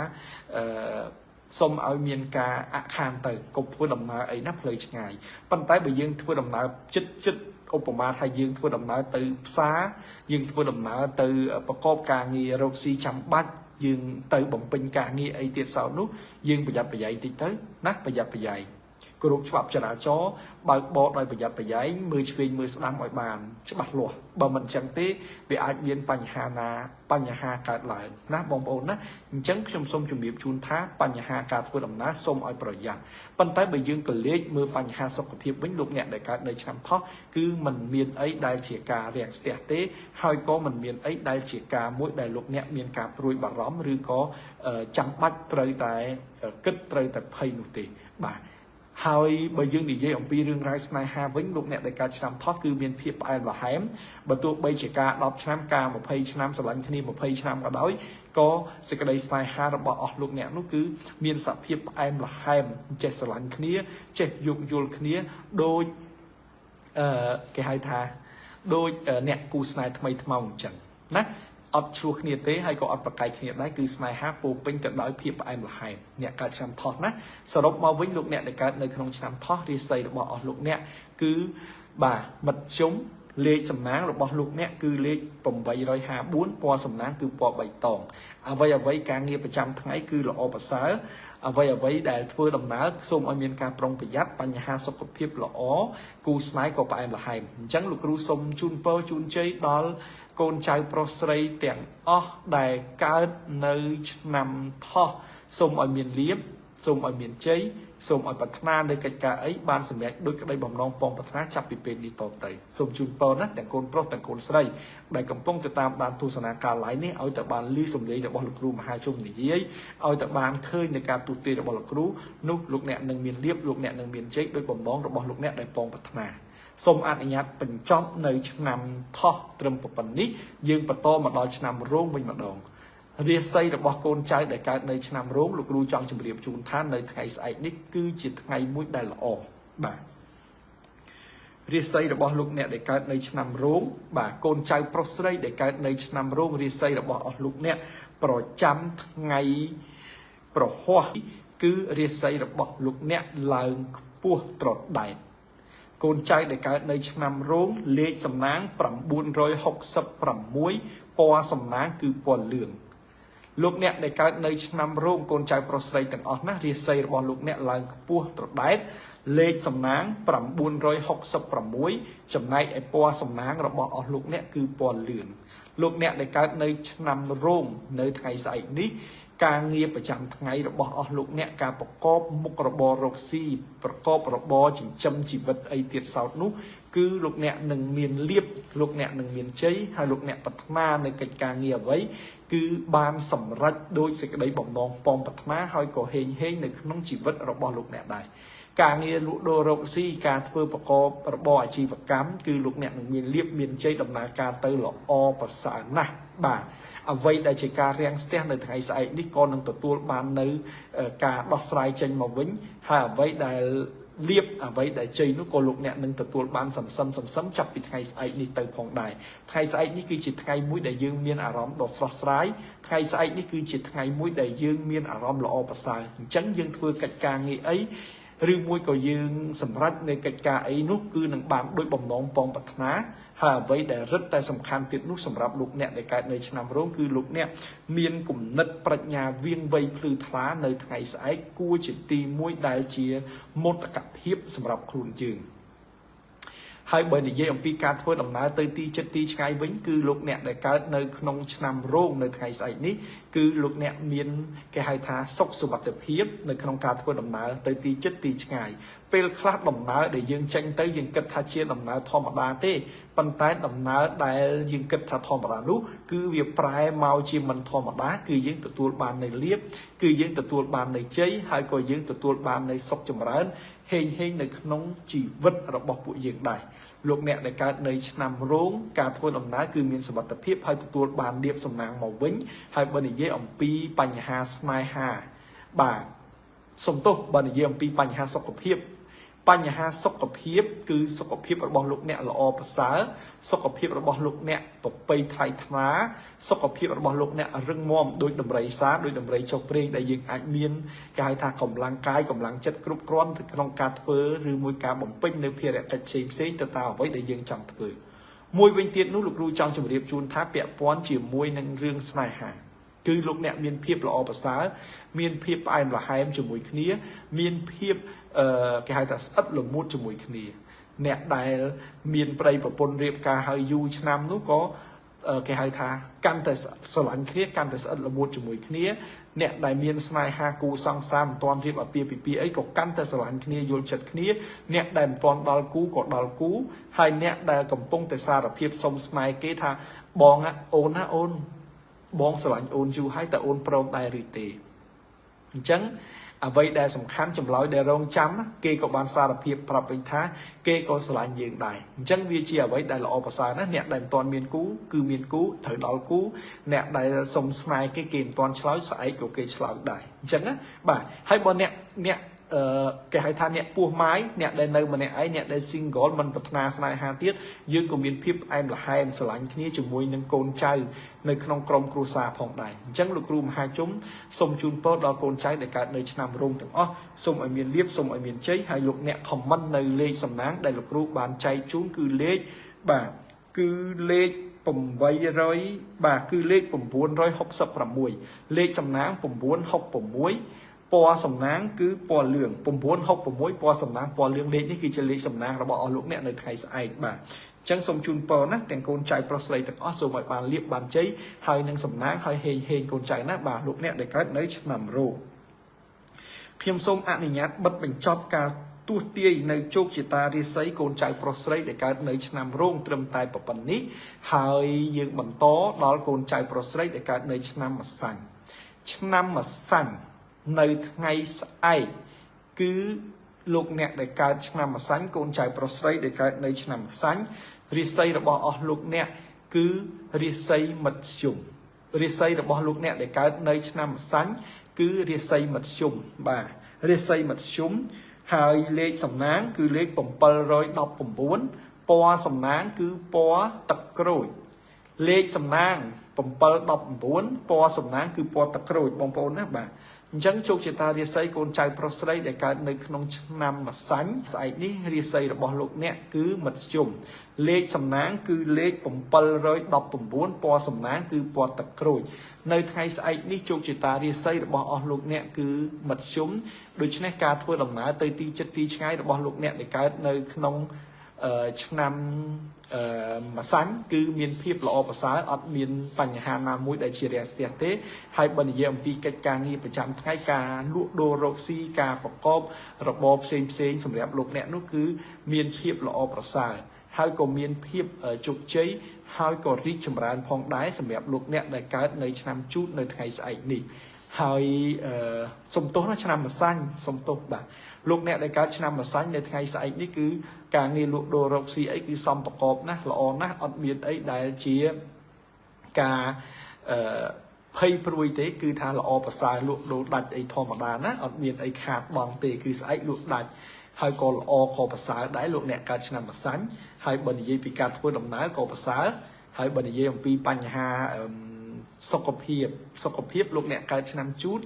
សូមឲ្យមានការអខានទៅកុំធ្វើដំណើរអីណាផ្លូវឆ្ងាយប៉ុន្តែបើយើងធ្វើដំណើរចិត្តឧបមាថាយើងធ្វើដំណើរទៅផ្សារយើងធ្វើដំណើរទៅប្រកបការងាររកស៊ីចាំបាច់យើងទៅបំពេញការងារអីទៀតសោតនោះយើងប្រយ័ត្នប្រយែងតិចទៅណាប្រយ័ត្នប្រយែងគោរពច្បាប់ចរាចរណ៍បើកបរដោយប្រយ័ត្នប្រយែងមើលឆ្វេងមើលស្ដាំឲ្យបានច្បាស់លាស់បើមិនអញ្ចឹងទេវាអាចមានបញ្ហាកើតឡើងណាបងប្អូនណាអញ្ចឹងខ្ញុំសូមជម្រាបជូនថាបញ្ហាការធ្វើដំណើរសូមឲ្យប្រយ័ត្នប៉ុន្តែបើយើងក៏លេចមើលបញ្ហាសុខភាពវិញលោកអ្នកដែលកើតនៅឆ្នាំថោះគឺมันមានអីដែលជាការរាំងស្ទះទេហើយក៏มันមានអីដែលជាការមួយដែលលោកអ្នកមានការព្រួយបារម្ភឬក៏ចាំបាច់ត្រូវតែគិតត្រូវតែភ័យនោះទេបាទហើយបើយើងនិយាយអំពីរឿងរ៉ាវស្នេហាវិញលោកអ្នកដែលកើតឆ្នាំថោះគឺមានភាពផ្អែមល្ហែមបើទោះបីជាការ10ឆ្នាំការ20ឆ្នាំស្រឡាញ់គ្នា20ឆ្នាំក៏ដោយក៏សេចក្តីស្នេហារបស់អស់លោកអ្នកនោះគឺមានសភាពផ្អែមល្ហែមចេះស្រឡាញ់គ្នាចេះយោគយល់គ្នាដូចគេហៅថាដូចអ្នកគូស្នេហ៍ថ្មីថ្មោងអញ្ចឹងណាអត់ឆ្លោះគ្នាទេហើយក៏អត់ប្រកែកគ្នាដែរគឺស្នេហាពោពេញទៅដោយភាពផ្អែមល្ហែមអ្នកកើតឆ្នាំថោះណាសរុបមកវិញលោកអ្នកដែលកើតនៅក្នុងឆ្នាំថោះរាសីរបស់អស់លោកអ្នកគឺបាទមធ្យមលេខសំណាងរបស់លោកអ្នកគឺលេខ854ពណ៌សំណាងគឺពណ៌បៃតងអ្វីការងារប្រចាំថ្ងៃគឺល្អប្រសើរអ្វីដែលធ្វើដំណើរសូមឲ្យមានការប្រុងប្រយ័ត្នបញ្ហាសុខភាពល្អគូស្នេហ៍ក៏ផ្អែមល្ហែមអញ្ចឹងលោកគ្រូសូមជូនពរជូនជ័យដល់កូនចៅប្រុសស្រីទាំងអស់ដែលកើតនៅឆ្នាំថោះសូមឲ្យមានលាភសូមឲ្យមានជ័យសូមឲ្យប្រាថ្នានៅកិច្ចការអីបានសម្រេចដោយក្តីបំណងបងប្រាថ្នាចាប់ពីពេលនេះតទៅសូមជូនពរណាទាំងកូនប្រុសទាំងកូនស្រីដែលកំពុងទៅតាមដានទស្សនាការ live នេះឲ្យតែបានឮសំឡេងរបស់លោកគ្រូមហាជុំនិយាយឲ្យតែបានឃើញនៃការទូទាយរបស់លោកគ្រូនោះលោកអ្នកនឹងមានលាភលោកអ្នកនឹងមានជ័យដោយបំណងរបស់លោកអ្នកដែលបងប្រាថ្នាសូមអនុញ្ញាតបញ្ចប់នៅឆ្នាំថោះត្រឹមប៉ុណ្ណេះយើងបន្តមកដល់ឆ្នាំរោងវិញម្ដងរាសីរបស់កូនចៅដែលកើតនៅឆ្នាំរោងលោកគ្រូចង់ជម្រាបជូនថានៅថ្ងៃស្អែកនេះគឺជាថ្ងៃមួយដែលល្អបាទរាសីរបស់លោកអ្នកដែលកើតនៅឆ្នាំរោងបាទកូនចៅប្រុសស្រីដែលកើតនៅឆ្នាំរោងរាសីរបស់អស់លោកអ្នកប្រចាំថ្ងៃប្រហ័សគឺរាសីរបស់លោកអ្នកឡើងខ្ពស់ត្រដែតកូនចៅដែលកើតនៅឆ្នាំរោងលេខសំណាង966ពណ៌សំណាងគឺពណ៌លឿងលោកអ្នកដែលកើតនៅឆ្នាំរោងកូនចៅប្រុសស្រីទាំងអស់ណារាសីរបស់លោកអ្នកឡើងខ្ពស់ត្រដែតលេខសំណាង966ចំណែកឯពណ៌សំណាងរបស់អស់លោកអ្នកគឺពណ៌លឿងលោកអ្នកដែលកើតនៅឆ្នាំរោងនៅថ្ងៃស្អែកនេះការងារប្រចាំថ្ងៃរបស់អស់លោកអ្នកការប្រកបមុខរបររកស៊ីប្រកបរបរចិញ្ចឹមជីវិតអីទៀតសោតនោះគឺលោកអ្នកនឹងមានលាភលោកអ្នកនឹងមានជ័យហើយលោកអ្នកប្រាថ្នានៅកិច្ចការងារអ្វីគឺបានសម្រេចដោយសេចក្តីបំណងបងប្រាថ្នាហើយក៏ហេងនៅក្នុងជីវិតរបស់លោកអ្នកដែរការងារលក់ដូររកស៊ីការធ្វើប្រកបរបរអាជីវកម្មគឺលោកអ្នកនឹងមានលាភមានជ័យដំណើរការទៅល្អប្រសើរណាស់បាទអ្វីដែលជាការរាំងស្ទះនៅថ្ងៃស្អែកនេះក៏នឹងទទួលបាននៅការដោះស្រាយចេញមកវិញហើយអ្វីដែលលាភអ្វីដែលជ័យនោះក៏លោកអ្នកនឹងទទួលបានសន្សំចាប់ពីថ្ងៃស្អែកនេះទៅផងដែរថ្ងៃស្អែកនេះគឺជាថ្ងៃមួយដែលយើងមានអារម្មណ៍ដ៏ស្រស់ស្រាយថ្ងៃស្អែកនេះគឺជាថ្ងៃមួយដែលយើងមានអារម្មណ៍ល្អប្រសើរអញ្ចឹងយើងធ្វើកិច្ចការងារអីឬមួយក៏យើងសម្រេចនៅកិច្ចការអីនោះគឺនឹងបានដោយបំណងបងប្រាថ្នាហើយអ្វីដែលរឹតតែសំខាន់ទៀតនោះសម្រាប់លោកអ្នកដែលកើតនៅឆ្នាំរោងគឺលោកអ្នកមានគំនិតប្រាជ្ញាវាងវៃភ្លឺថ្លានៅថ្ងៃស្អែកគួរជាទីមួយដែលជាមោទកភាពសម្រាប់ខ្លួនយើងហើយបើនិយាយអំពីការធ្វើដំណើរទៅទីជិតទីឆ្ងាយវិញគឺលោកអ្នកដែលកើតនៅក្នុងឆ្នាំរោងនៅថ្ងៃស្អែកនេះ គឺលោកអ្នកមានគេហៅថាសុខសុវត្ថិភាពនៅក្នុងការធ្វើដំណើរទៅទីជិតទីឆ្ងាយពេលខ្លះដំណើរដែលយើងចេញទៅយើងគិតថាជាដំណើរធម្មតាទេប៉ុន្តែដំណើរដែលយើងគិតថាធម្មតានោះគឺវាប្រែមកជាមិនធម្មតាគឺយើងទទួលបាននៃលាភគឺយើងទទួលបាននៃជ័យហើយក៏យើងទទួលបាននៃសុខចម្រើនហេងនៅក្នុងជីវិតរបស់ពួកយើងដែរលោកអ្នកដែលកើតនៅឆ្នាំរោងការធ្វើដំណើរគឺមានសុវត្ថិភាពហើយទទួលបានលាភសំណាងមកវិញហើយបើនិយាយអំពីបញ្ហាស្នេហាបាទសំទោសបើនិយាយអំពីបញ្ហាសុខភាពបញ្ហាសុខភាពគឺសុខភាពរបស់លោកអ្នកល្អប្រសើរសុខភាពរបស់លោកអ្នកប្រពៃថ្លៃថ្លាសុខភាពរបស់លោកអ្នករឹងមាំដោយដំរីសាដោយដំរីចុះព្រេងដែលយើងអាចមានគេហៅថាកម្លាំងកាយកម្លាំងចិត្តគ្រប់គ្រាន់ទៅក្នុងការធ្វើឬមួយការបំពេញនៅភារកិច្ចផ្សេងទៅតាមអ្វីដែលយើងចង់ធ្វើមួយវិញទៀតនោះលោកគ្រូចង់ជម្រាបជូនថាពាក់ព័ន្ធជាមួយនឹងរឿងស្នេហាគឺលោកអ្នកមានភាពល្អប្រសើរមានភាពផ្អែមល្ហែមជាមួយគ្នាមានភាពគេហៅថាស្អិតល្មួតជាមួយគ្នាអ្នកដែលមានប្តីប្រពន្ធរៀបការហើយយូរឆ្នាំនោះក៏គេហៅថាកាន់តែស្រឡាញ់គ្នាកាន់តែស្អិតល្មួតជាមួយគ្នាអ្នកដែលមានស្នេហាគូសង្សារមិនទាន់រៀបអាពាហ៍ពិពាហ៍អីក៏កាន់តែស្រឡាញ់គ្នាយល់ចិត្តគ្នាអ្នកដែលមិនទាន់ដល់គូក៏ដល់គូហើយអ្នកដែលកំពុងតែសារភាពសុំស្នេហ៍គេថាបងអូនណាអូនបងស្រឡាញ់អូនយូរហើយតែអូនព្រមដែរឬទេអញ្ចឹងអ្វីដែលសំខាន់ចម្លើយដែលរងចាំគេក៏បានសារភាពប្រាប់វិញថាគេក៏ស្រឡាញ់យើងដែរអញ្ចឹងវាជាអ្វីដែលល្អប្រសើរណាស់អ្នកដែលមិនទាន់មានគូគឺមានគូត្រូវដល់គូអ្នកដែលសុំស្នេហ៍គេមិនទាន់ឆ្លើយស្អែកក៏គេឆ្លើយដែរអញ្ចឹងណាបាទហើយបើអ្នកគេហៅថាអ្នកពោះម៉ាយអ្នកដែលនៅម្នាក់ឯងអ្នកដែល single មិនប្រាថ្នាស្នេហាទៀតយើងក៏មានភាពផ្អែមល្ហែមស្រឡាញ់គ្នាជាមួយនឹងកូនចៅនៅក្នុងក្រុមគ្រួសារផងដែរអញ្ចឹងលោកគ្រូមហាជុំសូមជូនពរដល់កូនចៅដែលកើតនៅឆ្នាំរោងទាំងអស់សូមឲ្យមានលាភសូមឲ្យមានជ័យហើយលោកអ្នក comment នៅលេខសំណាងដែលលោកគ្រូបានចែកជូនគឺលេខបាទគឺលេខ800បាទគឺលេខ966លេខសំណាង966ពណ៌សំណាងគឺពណ៌លឿង966ពណ៌សំណាងពណ៌លឿងលេខនេះគឺជាលេខសំណាងរបស់អស់លោកអ្នកនៅថ្ងៃស្អែកបាទអញ្ចឹងសូមជូនពរណាទាំងកូនចៅប្រុសស្រីទាំងអស់សូមឲ្យបានលាភបានជ័យហើយនឹងសំណាងហើយហេងកូនចៅណាបាទលោកអ្នកដែលកើតនៅឆ្នាំរោខ្ញុំសូមអនុញ្ញាតបិទបញ្ចប់ការទស្សទាយនៅជោគជតារាសីកូនចៅប្រុសស្រីដែលកើតនៅឆ្នាំរោងត្រឹមតែប៉ុណ្ណនេះហើយយើងបន្តដល់កូនចៅប្រុសស្រីដែលកើតនៅឆ្នាំម្សាញ់ឆ្នាំម្សាញ់នៅថ្ងៃស្អែកគឺលោកអ្នកដែលកើតឆ្នាំម្សាញ់កូនចៅប្រុសស្រីដែលកើតនៅឆ្នាំម្សាញ់រាសីរបស់អស់លោកអ្នកគឺរាសីមធ្យមរាសីរបស់លោកអ្នកដែលកើតនៅឆ្នាំម្សាញ់គឺរាសីមធ្យមបាទរាសីមធ្យមហើយលេខសំណាងគឺលេខ719ពណ៌សំណាងគឺពណ៌ទឹកក្រូចលេខសំណាង719ពណ៌សំណាងគឺពណ៌ទឹកក្រូចបងប្អូនណាបាទអញ្ចឹងជោគជតារាសីកូនចៅប្រុសស្រីដែលកើតនៅក្នុងឆ្នាំម្សាញ់ស្អែកនេះរាសីរបស់លោកអ្នកគឺមធ្យមលេខសំណាងគឺលេខ719ពណ៌សំណាងគឺពណ៌ទឹកក្រូចនៅថ្ងៃស្អែកនេះជោគជតារាសីរបស់អស់លោកអ្នកគឺមធ្យមដូច្នេះការធ្វើដំណើរទៅទីជិតទីឆ្ងាយរបស់លោកអ្នកដែលកើតនៅក្នុងឆ្នាំម្សាញ់គឺមានភាពល្អប្រសើរអត់មានបញ្ហាណាមួយដែលជារាំងស្ទះទេហើយបើនិយាយអំពីកិច្ចការងារប្រចាំថ្ងៃការលក់ដូររកស៊ីការប្រកបរបរផ្សេងសម្រាប់លោកអ្នកនោះគឺមានភាពល្អប្រសើរហើយក៏មានភាពជោគជ័យហើយក៏រីកចម្រើនផងដែរសម្រាប់លោកអ្នកដែលកើតនៅឆ្នាំជូតនៅថ្ងៃស្អែកនេះហើយសំទោសណាឆ្នាំម្សាញ់សំទោសបាទលោកអ្នកដែលកើតឆ្នាំម្សាញ់នៅថ្ងៃស្អែកនេះគឺការងារលក់ដូររកស៊ីអីគឺសំប្រកបណាស់ល្អណាស់អត់មានអីដែលជាការភ័យព្រួយទេគឺថាល្អប្រសើរលក់ដូរដាច់អីធម្មតាណាអត់មានអីខាតបង់ទេគឺស្អែកលក់ដាច់ហើយក៏ល្អក៏ប្រសើរដែរលោកអ្នកកើតឆ្នាំម្សាញ់ហើយបើនិយាយពីការធ្វើដំណើរក៏ប្រសើរហើយបើនិយាយអំពីបញ្ហាសុខភាពលោកអ្នកកើតឆ្នាំជូត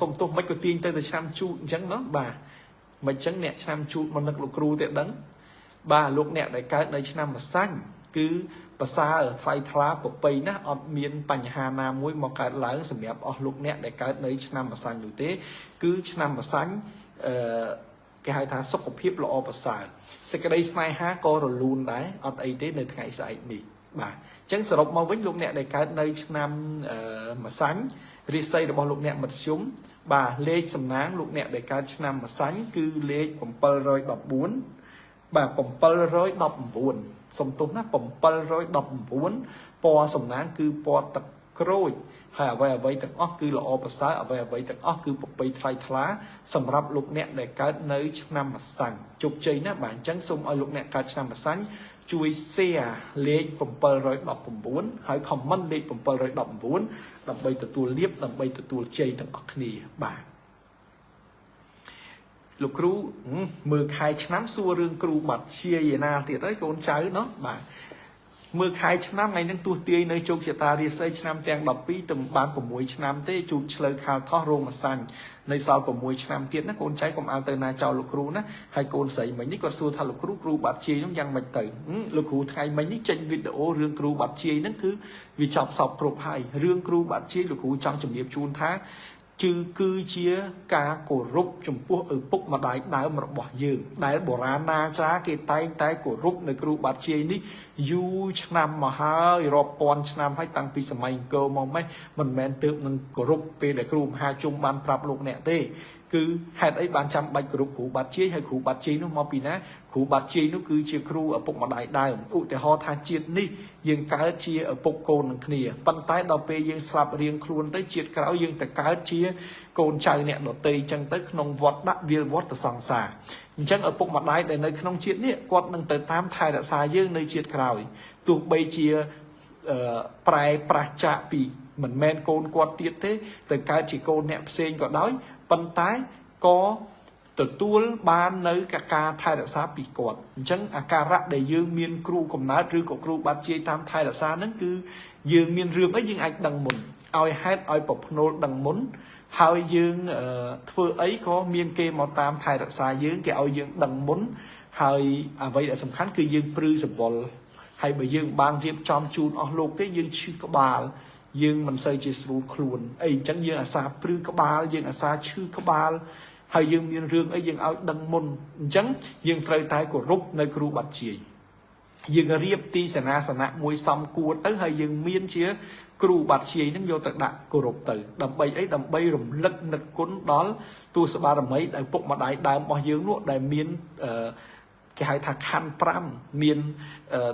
សុំទោសមិនក៏ទាញទៅឆ្នាំជូតអញ្ចឹងណាបាទមិនអញ្ចឹងអ្នកឆ្នាំជូតមកនឹកលោកគ្រូទេដឹងបាទលោកអ្នកដែលកើតនៅឆ្នាំម្សាញ់គឺប្រសើរថ្លៃថ្លាប្រពៃណាស់អត់មានបញ្ហាណាមួយមកកើតឡើងសម្រាប់អស់លោកអ្នកដែលកើតនៅឆ្នាំម្សាញ់នោះទេគឺឆ្នាំម្សាញ់គេហៅថាសុខភាពល្អប្រសើរសេចក្តីស្នេហាក៏រលូនដែរអត់អីទេនៅថ្ងៃស្អែកនេះ បាទចឹងសរុបមកវិញលោកអ្នកដែលកើតនៅឆ្នាំម្សាញ់រាសីរបស់លោកអ្នកមធ្យមបាទលេខសំណាងលោកអ្នកដែលកើតឆ្នាំម្សាញ់គឺលេខ714បាទ719សំទោសណា719ពណ៌សំណាងគឺពណ៌ទឹកក្រូចហើយអ្វីទាំងអស់គឺល្អប្រសើរអ្វីទាំងអស់គឺប្រពៃថ្លៃថ្លាសម្រាប់លោកអ្នកដែលកើតនៅឆ្នាំម្សាញ់ជោគជ័យណាបាទអញ្ចឹងសូមឲ្យលោកអ្នកកើតឆ្នាំម្សាញ់ជួយ share លេខ719ហើយ comment លេខ719ដើម្បីទទួលលាភដើម្បីទទួលជ័យទាំងអស់គ្នាបាទលោកគ្រូមើលខែឆ្នាំសួររឿងគ្រូបាត់ជាឯណាទៀតហើយកូនចៅเนาะបាទមើលខែឆ្នាំថ្ងៃហ្នឹងទោះទាយនៅជោគជតារាសីឆ្នាំទាំង12ទៅបាន6ឆ្នាំទេជូតឆ្លើខាលថោះរោងម្សាញ់នៅសល់6ឆ្នាំទៀតណាកូនចៅកុំឲ្យទៅណាចោលលោកគ្រូណាហើយកូនស្រីមិញនេះគាត់សួរថាលោកគ្រូបាត់ជាយនោះយ៉ាងម៉េចទៅលោកគ្រូថ្ងៃមិញនេះចេញវីដេអូរឿងគ្រូបាត់ជាយហ្នឹងគឺវាចប់សពគ្រប់ហើយរឿងគ្រូបាត់ជាយលោកគ្រូចង់ជំរាបជូនថាគឺជាការគោរពចំពោះឪពុកម្ដាយដើមរបស់យើងដែលបុរាណណាចារគេតែងតែគោរពនៅគ្រូបាត់ជាយនេះយូរឆ្នាំមកហើយរាប់ពាន់ឆ្នាំហើយតាំងពីសម័យអង្គរមកមិនមែនទើបនឹងគោរពពេលដែលគ្រូមហាជុំបានប្រាប់លោកអ្នកទេគឺហេតុអីបានចាំបាច់គោរពគ្រូបាត់ជាយហើយគ្រូបាត់ជាយនោះមកពីណាគ្រូបាត់ជាយនោះគឺជាគ្រូឪពុកម្ដាយដើមឧទាហរណ៍ថាជាតិនេះយើងកើតជាឪពុកកូននឹងគ្នាប៉ុន្តែដល់ពេលយើងស្លាប់រៀងខ្លួនទៅជាតិក្រោយយើងទៅកើតជាកូនចៅអ្នកដទៃអញ្ចឹងទៅក្នុងវត្តដាក់វាលវត្តទៅសង្សារអញ្ចឹងឪពុកម្ដាយដែលនៅក្នុងជាតិនេះគាត់នឹងទៅតាមថែរក្សាយើងនៅជាតិក្រោយទោះបីជាប្រែប្រះចាកពីមិនមែនកូនគាត់ទៀតទេទៅកើតជាកូនអ្នកផ្សេងក៏ដោយប៉ុន្តែក៏ទទួលបាននៅការថែរក្សាពីគាត់អញ្ចឹងអាការៈដែលយើងមានគ្រូកំណើតឬក៏គ្រូបាត់ជាយតាមថែរក្សាហ្នឹងគឺយើងមានរឿងអីយើងអាចដឹងមុនឲ្យហេតុឲ្យប្រភ្នូលដឹងមុនហើយយើងធ្វើអីក៏មានគេមកតាមថែរក្សាយើងគេឲ្យយើងដឹងមុនហើយអ្វីដែលសំខាន់គឺយើងព្រឺសបល់ហើយបើយើងបានរៀបចំជូនអស់លោកទេយើងឈឺក្បាលយើងមិនសូវជាស្រួលខ្លួនអីអញ្ចឹងយើងអាសាព្រឺក្បាលយើងអាសាឈឺក្បាលហើយយើងមានរឿងអីយើងឲ្យដឹងមុនអញ្ចឹងយើងត្រូវតែគោរពនៅគ្រូបាត់ជាយយើងរៀបទីសេនាសនៈមួយសមគួរទៅហើយយើងមានជាគ្រូបាត់ជាយនឹងយកទៅដាក់គោរពទៅដើម្បីអីដើម្បីរំលឹកនឹកគុណដល់ទូស្បារមីដែលពុកម្ដាយដើមរបស់យើងនោះដែលមានគេហៅថាខណ្ឌ5មាន